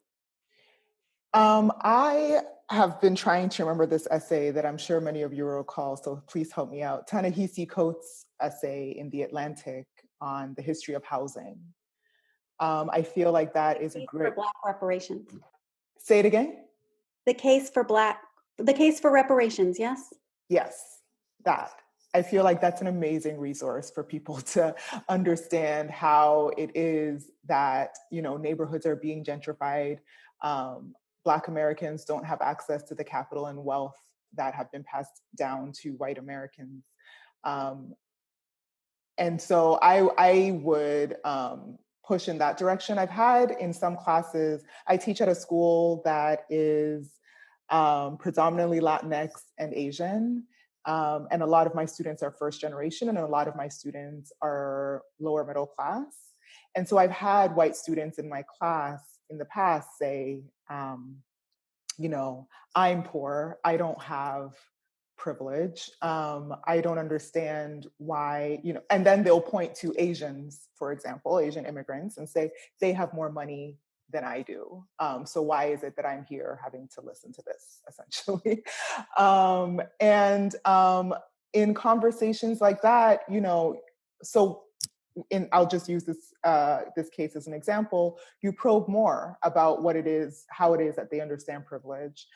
I have been trying to remember this essay that I'm sure many of you will recall, so please help me out. Ta-Nehisi Coates' essay in The Atlantic on the history of housing. I feel like that is a great... For Black reparations. Say it again? The case for reparations, yes? Yes, that. I feel like that's an amazing resource for people to understand how it is that, you know, neighborhoods are being gentrified. Black Americans don't have access to the capital and wealth that have been passed down to white Americans. And so I would push in that direction. I've had in some classes, I teach at a school that is predominantly Latinx and Asian. And a lot of my students are first generation, and a lot of my students are lower middle class. And so I've had white students in my class in the past say, you know, I'm poor, I don't have privilege. I don't understand why, you know, and then they'll point to Asians, for example, Asian immigrants, and say they have more money than I do. So why is it that I'm here having to listen to this, essentially? In conversations like that, you know, so I'll just use this case as an example. You probe more about what it is, how it is that they understand privilege.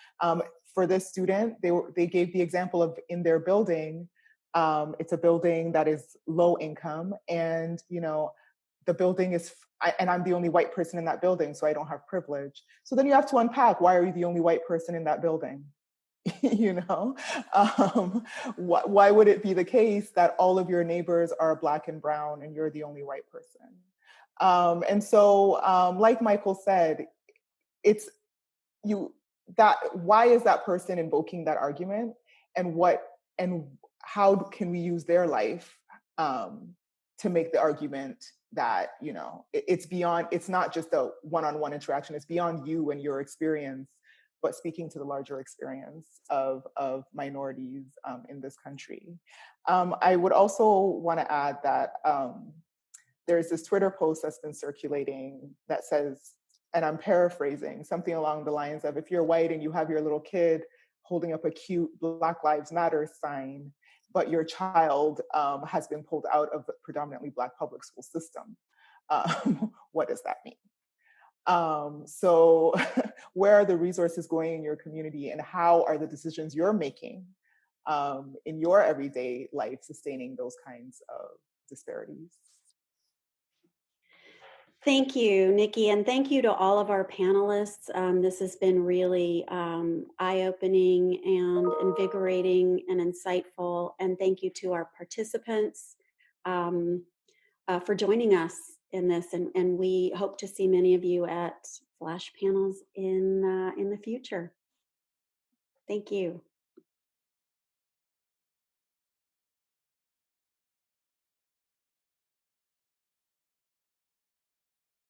For this student, they gave the example of in their building. It's a building that is low income, and you know, the building is, and I'm the only white person in that building, so I don't have privilege. So then you have to unpack, why are you the only white person in that building? You know, why would it be the case that all of your neighbors are Black and brown and you're the only white person? And so, like Michael said, it's why is that person invoking that argument, and how can we use their life to make the argument that, you know, it's beyond, it's not just a one-on-one interaction, it's beyond you and your experience, but speaking to the larger experience of minorities in this country. I would also want to add that there's this Twitter post that's been circulating that says, and I'm paraphrasing, something along the lines of, if you're white and you have your little kid holding up a cute Black Lives Matter sign, but your child has been pulled out of the predominantly Black public school system, what does that mean? So where are the resources going in your community, and how are the decisions you're making in your everyday life sustaining those kinds of disparities? Thank you, Nikki, and thank you to all of our panelists. This has been really eye-opening and invigorating and insightful, and thank you to our participants for joining us in this, and we hope to see many of you at Flash panels in the future. Thank you.